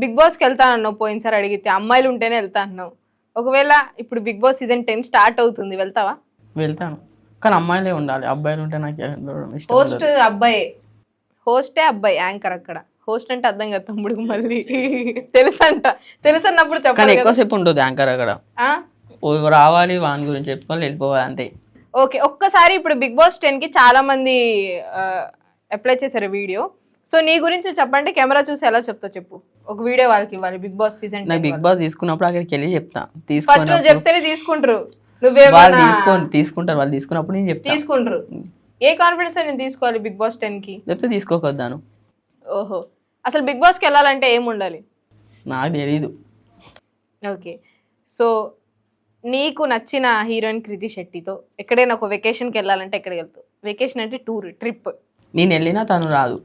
బిగ్ బాస్కి వెళ్తా అన్నావు, పోయినసారి అడిగితే అమ్మాయిలు ఉంటేనే వెళ్తా అన్నావు. ఒకవేళ ఇప్పుడు బిగ్ బాస్ సీజన్ 10 స్టార్ట్ అవుతుంది, వెళ్తావా? వెళ్తాను, కానీ అమ్మాయిలే ఉండాలి, అబ్బాయిలు ఉంటే నాకు వెళ్ళడం ఇష్టం హోస్ట్ ఉండదు. అబ్బాయి, హోస్టే అబ్బాయి, యాంకర్ అక్కడ. హోస్ట్ అంటే అర్థం కదా తమ్ముడు, మళ్ళీ తెలుసు అన్నప్పుడు కానీ చెప్పాలి కదా. ఎక్కువసేపు ఉంటుంది యాంకర్ అక్కడ. ఆ? రావాలి, వాని గురించి చెప్పుకోవాలి, వెళ్ళిపోవాలి అంతే. ఓకే, ఒక్కసారి ఇప్పుడు బిగ్ బాస్ 10కి చాలా మంది అప్లై చేశారు వీడియో. సో నీ గురించి చెప్పండి, కెమెరా చూసి ఎలా చెప్తావు చెప్పు. ఒక వీడియో వాళ్ళకి ఇవ్వాలి బిగ్ బాస్ సీజన్. నాకు బిగ్ బాస్ తీసుకున్నప్పుడు అక్కడికి వెళ్ళి చెప్తా. ఫస్ట్ నువ్వు చెప్తేనే తీసుకుంటారు, వాళ్ళు తీసుకుంటారు, వాళ్ళు తీసుకున్నప్పుడు నేను చెప్తా. తీసుకుంటారు. ఏ కాన్ఫిడెన్స్ నేను తీసుకోవాలి బిగ్ బాస్ 10కి? చెప్తే తీసుకోకొద్దాను. ఓహో, అసలు బిగ్ బాస్కి వెళ్ళాలంటే ఏం ఉండాలి? నాకు తెలీదు. ఓకే, సో నీకు నచ్చిన హీరోయిన్ కృతి శెట్టితో ఎక్కడైనా ఒక వెకేషన్కి వెళ్ళాలంటే ఎక్కడికి వెళ్తావు? వెకేషన్ అంటే టూర్, ట్రిప్. నేను వెళ్ళినా తను రాదు.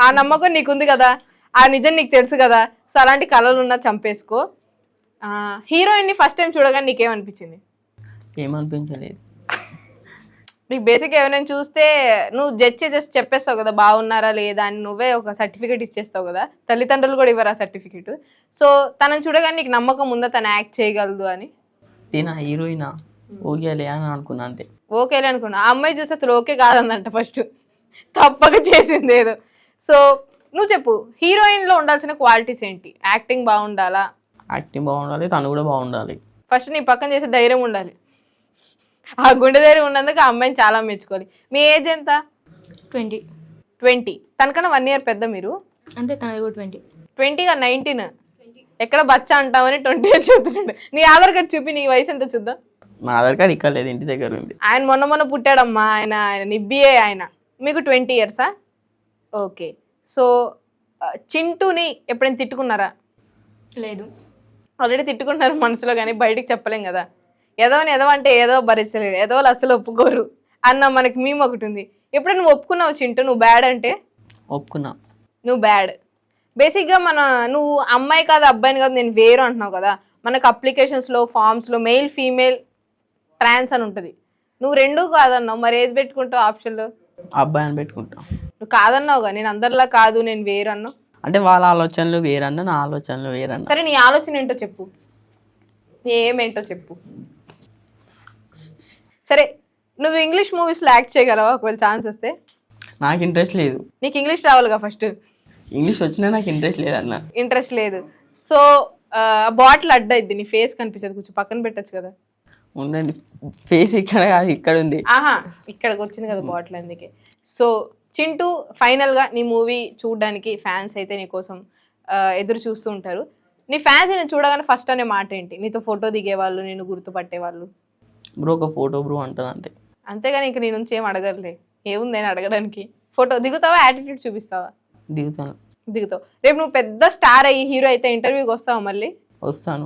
ఆ నమ్మకం నీకుంది కదా, ఆ నిజం నీకు తెలుసు కదా, సో అలాంటి కళలు ఉన్నా చంపేసుకో. హీరోయిన్ని ఫస్ట్ టైం చూడగానే నీకేమనిపించింది? ఏమనిపించలేదు. నీకు బేసిక్ ఎవరైనా చూస్తే నువ్వు జడ్జ్ చేసి చెప్పేస్తావు కదా బాగున్నారా లేదా అని, నువ్వే ఒక సర్టిఫికేట్ ఇచ్చేస్తావు కదా, తల్లిదండ్రులు కూడా ఇవ్వరు ఆ సర్టిఫికేట్. సో తనని చూడగానే నీకు నమ్మకం ఉందా తను యాక్ట్ చేయగలదు అని? తినా హీరోయినా ఓకేలే అని అనుకున్నా అంతే. ఓకేలే అనుకున్నా. ఆ అమ్మాయి చూస్తే అసలు ఓకే కాదందంట, ఫస్ట్ తప్పక చేసింది ఏదో. సో నువ్వు చెప్పు, హీరోయిన్లో ఉండాల్సిన క్వాలిటీస్ ఏంటి? యాక్టింగ్ బాగుండాలా? యాక్టింగ్ బాగుండాలి, తను కూడా బాగుండాలి. ఫస్ట్ నీ పక్కన చేసే ధైర్యం ఉండాలి. ఆ గుండె ధైర్యం ఉన్నందుకు ఆ అమ్మాయిని చాలా మెచ్చుకోవాలి. మీ ఏజ్ ఎంత? 20. తనకన్నా 1 year పెద్ద మీరు? అంతే, తనది కూడా 20. 20గా 19. ఎక్కడ బచ్చా అంటామని 20 years చూస్తున్నాడు. నీ ఆధార్ కార్డ్ చూపి, నీ వయసు ఎంత చూద్దాం. నా ఆధార్ కార్డ్ ఇక్కడ లేదు, ఇంటి దగ్గర ఉంది. ఆయన మొన్న పుట్టాడమ్మా, ఆయన నిబ్బియే ఆయన. మీకు 20 years? ఓకే, సో చింటూని ఎప్పుడైనా తిట్టుకున్నారా? లేదు. ఆల్రెడీ తిట్టుకుంటున్నారు మనసులో, కానీ బయటికి చెప్పలేం కదా. ఏదో అంటే ఏదో భరించలేడు, ఏదో అసలు ఒప్పుకోరు అన్న మనకి మేము ఒకటి ఉంది. ఎప్పుడు నువ్వు ఒప్పుకున్నావు చింటూ నువ్వు బ్యాడ్ అంటే? ఒప్పుకున్నా. నువ్వు బ్యాడ్. బేసిక్గా నువ్వు అమ్మాయి కాదు అబ్బాయిని కాదు నేను వేరు అంటున్నావు కదా, మనకు అప్లికేషన్స్లో ఫామ్స్లో మెయిల్ ఫీమేల్ ట్రాన్స్ అని ఉంటుంది. నువ్వు 2 కాదన్నావు, మరి ఏది పెట్టుకుంటావు ఆప్షన్లో? అబ్బాయి అని పెట్టుకుంటా. నువ్వు కాదన్నావుగా, నేను అందరిలా కాదు నేను వేరు అన్నావు. అంటే వాళ్ళ ఆలోచనలు వేరన్నా, నా ఆలోచనలు వేరన్నా. సరే నీ ఆలోచన ఏంటో చెప్పు, ఏమేంటో చెప్పు. సరే, నువ్వు ఇంగ్లీష్ మూవీస్లో యాక్ట్ చేయగలవా ఒకవేళ ఛాన్స్ వస్తే? నాకు ఇంట్రెస్ట్ లేదు. నీకు ఇంగ్లీష్ రావాలిగా ఫస్ట్. ఇంగ్లీష్ వచ్చినా నాకు ఇంట్రెస్ట్ లేదన్న. ఇంట్రెస్ట్ లేదు. సో బాటిల్ అడ్డయిద్ది, నీ ఫేస్ కనిపించదు, కొంచెం పక్కన పెట్టచ్చు కదా. ఉండండి, ఫేస్ ఇక్కడ కాదు, ఇక్కడ ఉంది. ఆహా, ఇక్కడికి వచ్చింది కదా బాటిల్, అందుకే. సో చింటూ, ఫైనల్గా నీ మూవీ చూడడానికి ఫ్యాన్స్ అయితే నీ కోసం ఎదురు చూస్తూ ఉంటారు. నీ ఫ్యాన్స్ నేను చూడగానే ఫస్ట్ అనే మాట ఏంటి? నీతో ఫోటో దిగేవాళ్ళు, నేను గుర్తుపట్టేవాళ్ళు? బ్రో ఒక ఫోటో బ్రో అంటాను అంతే. అంతేగాని ఇంక నీ నుంచి ఏం అడగలే, ఏముంది అని అడగడానికి. ఫోటో దిగుతావా, యాటిట్యూడ్ చూపిస్తావా? దిగుతాను. దిగుతావు. రేపు నువ్వు పెద్ద స్టార్ అయ్యి హీరో అయితే ఇంటర్వ్యూకి వస్తావా? మళ్ళీ వస్తాను,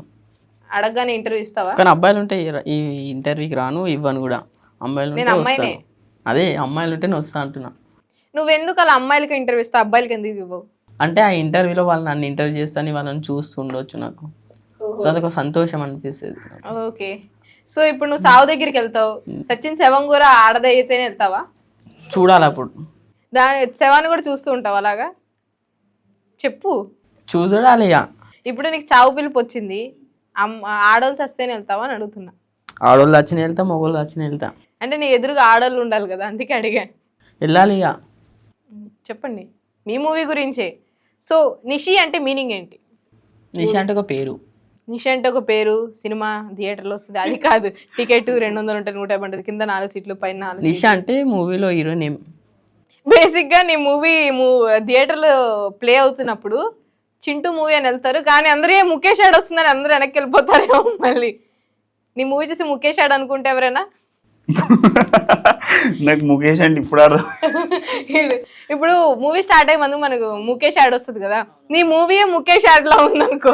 అడగగానే ఇంటర్వ్యూ ఇస్తావా? కానీ అబ్బాయిలు ఉంటే ఈ ఇంటర్వ్యూకి రాను, ఇవ్వను కూడా. అమ్మాయిలు నేను ఉంటే అమ్మాయినే. వస్తాను. అదే అమ్మాయిలు ఉంటే నేను వస్తా అంటున్నా. నువ్వెందుకు అలా అమ్మాయిలకి ఇంటర్వ్యూ ఇస్తావు, అబ్బాయిలకి ఎందుకు ఇవ్వవు? అంటే ఆ ఇంటర్వ్యూలో వాళ్ళు నన్ను ఇంటర్వ్యూ చేస్తాను, వాళ్ళని చూస్తుండొచ్చు నాకు. సో అదొక సంతోషం అనిపిస్తుంది. ఓకే, సో ఇప్పుడు నువ్వు సావు దగ్గరికి వెళ్తావు, సచిన్ శవం కూడా ఆడదైతేనే వెళ్తావా? చూడాలి అప్పుడు. దాని శవాన్ని కూడా చూస్తూ ఉంటావు అలాగా? చెప్పు, చూడాలి. ఇప్పుడు నీకు చావు పిలుపు వచ్చింది, ఆడోళ్ళు వస్తేనే వెళ్తావా అని అడుగుతున్నా. ఆడోళ్ళు వచ్చిన వెళ్తా, మగోళ్ళు వచ్చిన వెళ్తా. అంటే నీ ఎదురుగా ఆడోళ్ళు ఉండాలి కదా, అందుకే అడిగా. వెళ్ళాలి ఇక. చెప్పండి మీ మూవీ గురించే. సో నిషి అంటే మీనింగ్ ఏంటి? నిషి అంటే ఒక పేరు. నిషి అంటే ఒక పేరు, సినిమా థియేటర్లో వస్తుంది అది కాదు. టికెట్ 200 ఉంటే 150 ఉంటుంది, కింద 4 సీట్లు, పైన 4 నిషి అంటే మూవీలో హీరో నేమ్. బేసిక్ గా నీ మూవీ థియేటర్ లో ప్లే అవుతున్నప్పుడు చింటూ మూవీ అని వెళ్తారు, కానీ అందరూ ముఖేష్ యాడ్ వస్తుందని అందరూ వెనక్కి వెళ్ళిపోతారేమో. మళ్ళీ నీ మూవీ చూసి ముఖేష్ యాడ్ అనుకుంటే ఎవరైనా నాకు ముఖేష్ అంటే ఇప్పుడు అర్థం. ఇప్పుడు మూవీ స్టార్ట్ అయ్యే ముందు మనకు ముఖేష్ యాడ్ వస్తుంది కదా, నీ మూవీయే ముఖేష్ యాడ్ లా ఉందనుకో,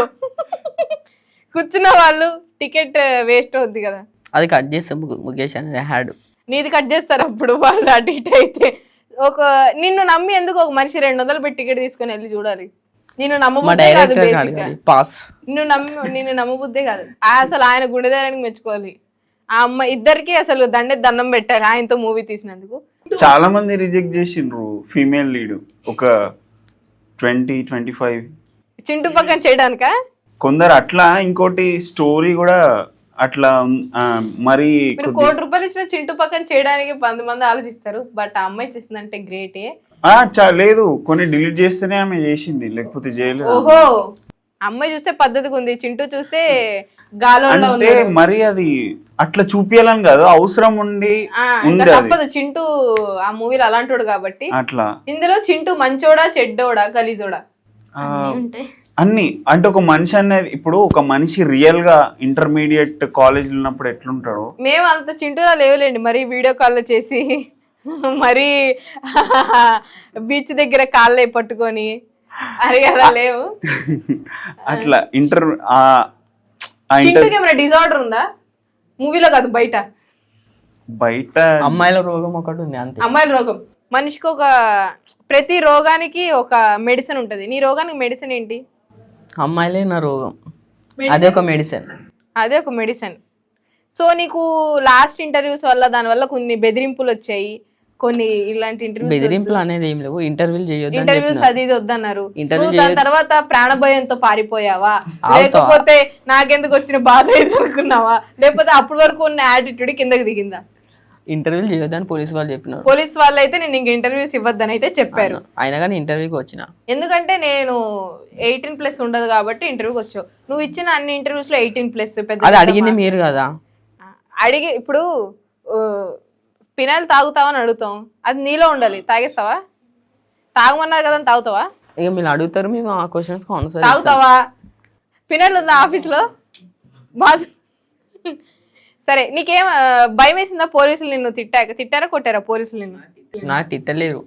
కూర్చున్న వాళ్ళు టికెట్ వేస్ట్ అవుద్ది కదా. అది కట్ చేస్తే ముఖేష్ అనేది హ్యాడ్. నీది కట్ చేస్తారు అప్పుడు వాళ్ళు అటు ఇటు అయితే. నిన్ను నమ్మి ఎందుకు ఒక మనిషి 200 పెట్టి టికెట్ తీసుకొని వెళ్ళి చూడాలి? నిన్ను మా నమ్మబుద్దే కాదు డైరెక్టర్ బేసిక్ గా. పాస్. నిన్ను నమ్మబుద్దే కాదు అసలు. ఆయన గుండెదారానికి మెచ్చుకోవాలి. ఆ అమ్మ ఇద్దరికి అసలు దండం పెట్టారు ఆయనతో మూవీ తీసినందుకు. చాలా మంది రిజెక్ట్ చేసిండ్రు ఫీమేల్ లీడ్ ఒక 20-25. చింటూ పక్కన చేయడానిక కొందరు అట్లా, ఇంకోటి స్టోరీ కూడా అట్లా మరి మీరు ₹1,00,00,000 ఇచ్చిన చింటూ పక్కన చేయడానికి 100 మంది ఆలోచిస్తారు. బట్ ఆ అమ్మాయి చేసిందంటే గ్రేటే. లేదు, కొన్ని డిలీట్ చేస్తేనే ఆమె చేసింది, లేకపోతే చేయలేదు. ఓహో, అమ్మాయి చూస్తే పద్ధతిగా ఉంది, చింటూ చూస్తే గాలోళ్ళ అంటే మరి అది అట్లా చూపించాలని కాదు, అవసరం ఉండి ఉంది అది. తప్పదు, చింటూ ఆ మూవీలో అలాంటోడు కాబట్టి. అట్లా ఇందులో చింటూ మంచోడా చెడ్డోడా గలీజోడా? ఉంటాయి అన్ని అంటే ఒక మనిషి అనేది, ఇప్పుడు ఒక మనిషి రియల్ గా ఇంటర్మీడియట్ కాలేజ్ ఉన్నప్పుడు ఎట్లుంటాడో. మేము అంత చింటూలా లేవులేండి, మరి వీడియో కాల్ చేసి మరి బీచ్ దగ్గర కాళ్ళే పట్టుకొని అరే అలా లేవు. అట్లా చింటూకి ఏమైనా డిజార్డర్ ఉందా? మూవీలో కాదు బయట. అమ్మాయిల రోగం ఒకటి ఉంది అంతే. అమ్మాయిల రోగం, మనిషికి ప్రతి రోగానికి ఒక మెడిసిన్ ఉంటది. నీ రోగానికి మెడిసిన్ ఏంటి? అమ్మాయిలే నా రోగం, అదే ఒక మెడిసిన్. అదే ఒక మెడిసిన్. సో నీకు లాస్ట్ ఇంటర్వ్యూస్ వల్ల దానివల్ల కొన్ని బెదిరింపులు వచ్చాయి, కొన్ని ఇలాంటి బెదిరింపులు అనేది ఏం లేవు. ఇంటర్వ్యూస్ అది ఇది వద్దన్నారు. ఇంటర్వ్యూ దాని తర్వాత ప్రాణభయంతో పారిపోయావా, లేకపోతే నాకెందుకు వచ్చిన బాధ ఇది అనుకున్నావా, లేకపోతే అప్పటి వరకు ఉన్న యాటిట్యూడ్ కిందకి దిగిందా? ఇంటర్వ్యూలు చేయొద్దని పోలీసు వాళ్ళు చెప్పినారు. పోలీస్ వాళ్ళు అయితే నేను ఇంక ఇంటర్వ్యూస్ ఇవ్వద్దని అయితే చెప్పారు. అయినా కానీ ఇంటర్వ్యూకి వచ్చిన, ఎందుకంటే నేను 18+ ఉండదు కాబట్టి ఇంటర్వ్యూకి వచ్చావు. నువ్వు ఇచ్చిన అన్ని ఇంటర్వ్యూస్ లో 18+. అది అడిగింది మీరు కదా. అడిగి ఇప్పుడు పినాయిల్ తాగుతావని అడుగుతాం, అది నీలో ఉండాలి. తాగేస్తావా? తాగమన్నారు కదా తాగుతావా? ఇక మీరు అడుగుతారు, మేము ఆ క్వశ్చన్స్ ఆన్సర్. తాగుతావా? పినాయిల్ ఉందా ఆఫీస్లో? బాగా సరే, నీకేం భయం వేసిందా పోలీసులు నిన్ను తిట్టారా కొట్టారా పోలీసులు నిన్ను? నాకు తిట్టలేరు,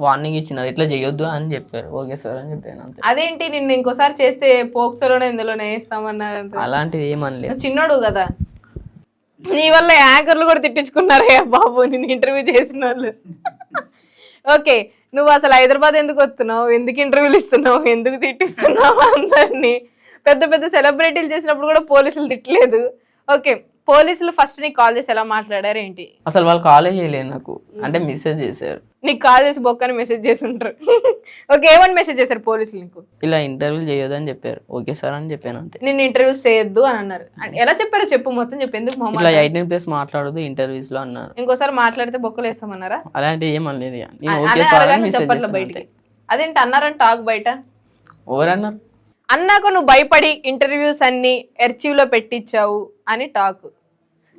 వార్నింగ్ ఇచ్చినారు, ఇట్లా చేయొద్దు అని చెప్పారు. ఓకే సార్ అని చెప్పాను అంతే. అదేంటి నిన్ను ఇంకోసారి చేస్తే పోక్సోలోనే ఇందులోనే వేస్తామన్నారు? అలాంటిది ఏమనలేదు. చిన్నోడు కదా, నీ వల్ల యాంకర్లు కూడా తిట్టించుకున్నారే బాబు నేను ఇంటర్వ్యూ చేసిన వాళ్ళు. ఓకే, నువ్వు అసలు హైదరాబాద్ ఎందుకు వస్తున్నావు, ఎందుకు ఇంటర్వ్యూలు ఇస్తున్నావు, ఎందుకు తిట్టిస్తున్నావు అందరినీ? పెద్ద పెద్ద సెలబ్రిటీలు చేసినప్పుడు కూడా పోలీసులు తిట్టలేదు. ఓకే, పోలీసులు ఫస్ట్ నీకు కాల్ చేసి ఎలా మాట్లాడారు ఏంటి? అసలు వాళ్ళు కాల్ చేయలేదు నాకు, అంటే మెసేజ్ చేశారు. నీకు కాల్ చేసి బొక్కని మెసేజ్ చేసి ఉంటారు. ఓకే, ఏమని మెసేజ్ చేశారు పోలీసులు నీకు? ఇలా ఇంటర్వ్యూలు చేయొద్దని చెప్పారు. ఓకే సార్ అని చెప్పాను అంతే. నిన్ను ఇంటర్వ్యూస్ చేయొద్దు అని అన్నారు. ఎలా చెప్పారో చెప్పు, మొత్తం చెప్పు. ఎందుకు ఇట్లా 18+ మాట్లాడదు ఇంటర్వ్యూస్ లో అన్నారు. ఇంకోసారి మాట్లాడితే బొక్కలు వేస్తామన్నారా? అలాంటివి ఏమనలేదు. బయటికి అదేంటి అన్నారని టాక్ బయట? ఎవరన్నారు? అన్నాక నువ్వు భయపడి ఇంటర్వ్యూస్ అన్ని ఎర్చీవ్లో పెట్టించావు అని టాక్.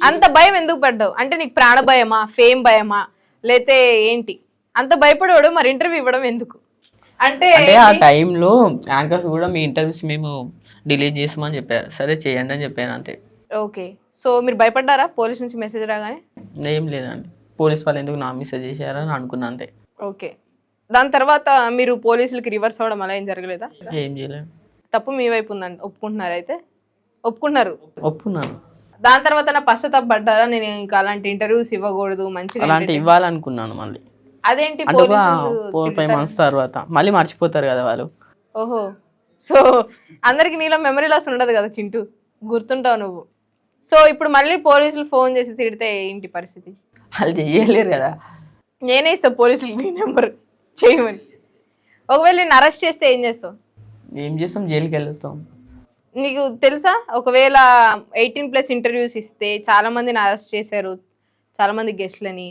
అంత భయం ఎందుకు పడ్డావు? అంటే నీకు ప్రాణ భయమా, ఫేమ్ భయమా, లేతే ఏంటి అంత భయపడేవాడు? మరి ఇంటర్వ్యూ ఇవ్వడం ఎందుకు? అంటే ఆ టైంలో యాంకర్స్ కూడా మీ ఇంటర్వ్యూస్ మేము డిలీట్ చేసామని చెప్పారు. సరే చేయండి అని చెప్పాను అంతే. ఓకే, సో మీరు భయపడ్డారా పోలీస్ నుంచి మెసేజ్ రాగానే? ఏం లేదండి, పోలీస్ వాళ్ళు ఎందుకు నా మెసేజ్ చేశారని అనుకున్నా అంతే. ఓకే, దాని తర్వాత మీరు పోలీసులకి రివర్స్ అవ్వడం అలా ఏం జరగలేదా? ఏం చేయలేదు. తప్పు మీ వైపు ఉందండి, ఒప్పుకుంటున్నారు? అయితే ఒప్పుకున్నాను. దాని తర్వాత నా పశ్చాత్తాపడ్డారా, నేను ఇంకా అలాంటి ఇంటర్వ్యూస్ ఇవ్వకూడదు, మంచిగా అలాంటి ఇవ్వాలనుకున్నాను మళ్ళీ. అదేంటి 4-5 months తర్వాత మళ్ళీ మర్చిపోతారు కదా వాళ్ళు. ఓహో, సో అందరికి నీలో మెమరీ లాస్ ఉండదు కదా చింటూ, గుర్తుంటావు నువ్వు. సో ఇప్పుడు మళ్ళీ పోలీసులు ఫోన్ చేసి తిడితే ఏంటి పరిస్థితి? వాళ్ళు చెయ్యలేరు కదా. నేనే ఇస్తా పోలీసులకి నీ నెంబర్ చేయమని. ఒకవేళ నేను అరెస్ట్ చేస్తే ఏం చేస్తావు? ఏం చేస్తాం, జైలుకి వెళ్తాం. నీకు తెలుసా, ఒకవేళ 18+ ఇంటర్వ్యూస్ ఇస్తే చాలా మందిని అరెస్ట్ చేశారు, చాలా మంది గెస్ట్లని,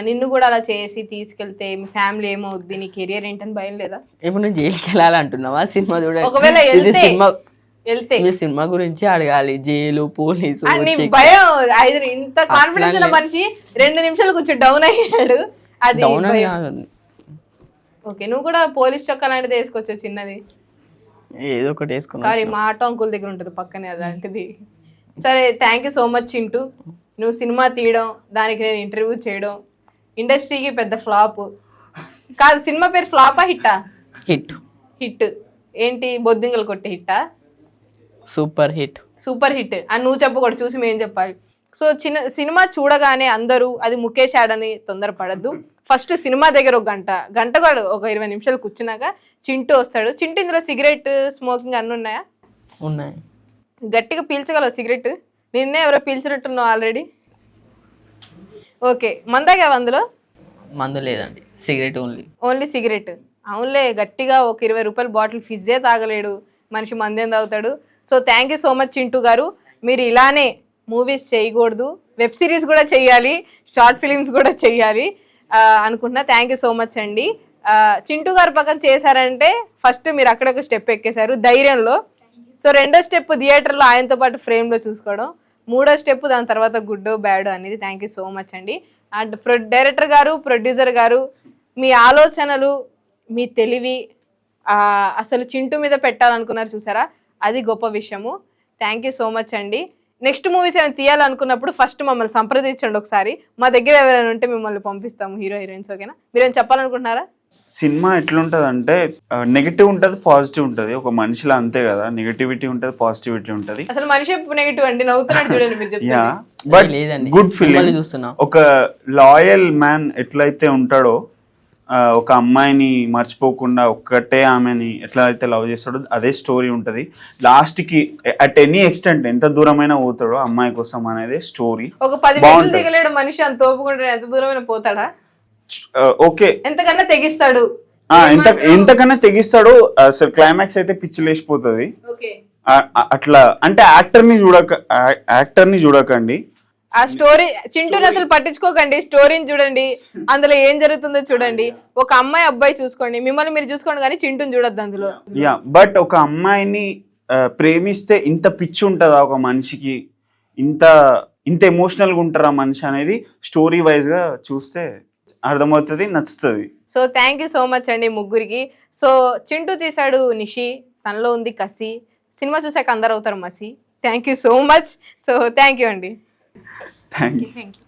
నిన్ను కూడా అలా చేసి తీసుకెళ్తే మీ ఫ్యామిలీ ఏమవుద్ది, నీ కెరియర్ ఏంటని భయం లేదా? ఇప్పుడు నేను జైలుకి వెళ్ళాలంటున్నావా? సినిమా చూడాలి. ఒకవేళ వెళ్తే సినిమా గురించి అడగాలి, జైలు పోలీసు భయం. ఇంత కాన్ఫిడెన్స్ ఉన్న మనిషి 2 నిమిషాలు కొంచెం డౌన్ అయ్యాడు, అది డౌన్ అని భయం. కాదు. ఓకే, నువ్వు కూడా పోలీస్ చొక్కా లాంటిది వేసుకోవచ్చు చిన్నది. ఏదో ఒకటి వేసుకున్నా. సారీ, మా ఆటో అంకుల్ దగ్గర ఉంటుంది పక్కనే అలాంటిది. సరే, thank you so much Chintu. నువ్వు సినిమా తీయడం, దానికి నేను ఇంటర్వ్యూ చేయడం, ఇండస్ట్రీకి పెద్ద ఫ్లాప్ కాదు. సినిమా పేరు ఫ్లాపా హిట్టా? Hit, hit. ఏంటి బొద్దింగలు కొట్టే హిట్టా? Super hit. సూపర్ హిట్ అని నువ్వు చెప్పకూడదు, చూసి మేము చెప్పాలి. సో సినిమా చూడగానే అందరూ అది ముఖేష్ యాడ్ అని తొందరపడద్దు. ఫస్ట్ సినిమా దగ్గర ఒక గంట కూడా ఒక 20 నిమిషాలు కూర్చున్నాక చింటూ వస్తాడు. చింటూ ఇందులో సిగరెట్ స్మోకింగ్ అన్నీ ఉన్నాయా? ఉన్నాయి. గట్టిగా పీల్చగలవు సిగరెట్? నిన్నే ఎవరో పీల్చినట్టున్నావు ఆల్రెడీ. ఓకే, మందాగా అందులో? మందు లేదండి, సిగరెట్ ఓన్లీ. Only cigarette. అవునులే, గట్టిగా ఒక 20 రూపాయల బాటిల్ ఫిజ్జే తాగలేడు మనిషి, మందేం తాగుతాడు. So thank you so much Chintu గారు. మీరు ఇలానే మూవీస్ చేయకూడదు, వెబ్ సిరీస్ కూడా చెయ్యాలి, షార్ట్ ఫిలిమ్స్ కూడా చెయ్యాలి అనుకుంటున్నా. థ్యాంక్ యూ సో మచ్ అండి. చింటూ గారు పక్కన చేశారంటే ఫస్ట్ మీరు అక్కడొక స్టెప్ ఎక్కేశారు ధైర్యంలో. సో రెండో స్టెప్ థియేటర్లో ఆయనతో పాటు ఫ్రేమ్లో చూసుకోవడం, మూడో స్టెప్ దాని తర్వాత గుడ్ బ్యాడ్ అనేది. థ్యాంక్ యూ సో మచ్ అండి. అండ్ డైరెక్టర్ గారు, ప్రొడ్యూసర్ గారు, మీ ఆలోచనలు, మీ తెలివి అసలు చింటూ మీద పెట్టాలనుకున్నారు చూసారా, అది గొప్ప విషయము. థ్యాంక్ యూ సో మచ్ అండి. నెక్స్ట్ మూవీస్ ఏమైనా తీయాలనుకున్నప్పుడు ఫస్ట్ మమ్మల్ని సంప్రదించండి ఒకసారి. మా దగ్గర ఎవరైనా ఉంటే మిమ్మల్ని పంపిస్తాము, హీరో హీరోయిన్స్. ఓకేనా? మీరేం చెప్పాలనుకుంటున్నారా? సినిమా ఎట్లుంటుంది అంటే నెగిటివ్ ఉంటుంది, పాజిటివ్ ఉంటుంది. ఒక మనిషిలో అంతే కదా, నెగిటివిటీ ఉంటుంది, పాజిటివిటీ ఉంటుంది. అసలు మనిషి నెగిటివ్ అండి, నవ్వుతున్నాడు చూడండి మీరు చెప్తే. యా, బట్ లేదండి, గుడ్ ఫీలింగ్. చూస్తున్నా. ఒక లాయల్ మ్యాన్ ఎట్లయితే ఉంటాడో, ఒక అమ్మాయిని మర్చిపోకుండా ఒక్కటే ఆమెని ఎట్లా అయితే లవ్ చేస్తాడో అదే స్టోరీ ఉంటుంది. లాస్ట్కి అట్ ఎనీ ఎక్స్టెంట్ ఎంత దూరమైనా పోతాడో అమ్మాయి కోసం అనేది స్టోరీ. ఒక 10 మెట్లు దిగలేడు మనిషి, అంత ఓపుకుంటాడు, ఎంత దూరమైనా పోతాడా? ఓకే, ఎంతకన్నా తెగిస్తాడు. ఎంతకన్నా తెగిస్తాడు. అసలు క్లైమాక్స్ అయితే పిచ్చి లేచిపోతుంది. ఓకే, అట్లా అంటే యాక్టర్ని చూడకండి, ఆ స్టోరీ. చింటూని అసలు పట్టించుకోకండి, స్టోరీని చూడండి, అందులో ఏం జరుగుతుందో చూడండి. ఒక అమ్మాయి అబ్బాయి చూసుకోండి, మిమ్మల్ని మీరు చూసుకోండి, కానీ చింటూని చూడొద్దు అందులో. యా, బట్ ఒక అమ్మాయిని ప్రేమిస్తే ఇంత పిచ్చి ఉంటుందా ఒక మనిషికి, ఇంత ఎమోషనల్గా ఉంటారా మనిషి అనేది స్టోరీ వైజ్ గా చూస్తే అర్థమవుతుంది, నచ్చుతుంది. So thank you so much అండి ముగ్గురికి. సో చింటూ తీశాడు నిషి, తనలో ఉంది కసి, సినిమా చూసాక అందరు అవుతారు మసి. Thank you so much. So thank you అండి. Thank you. Thank you.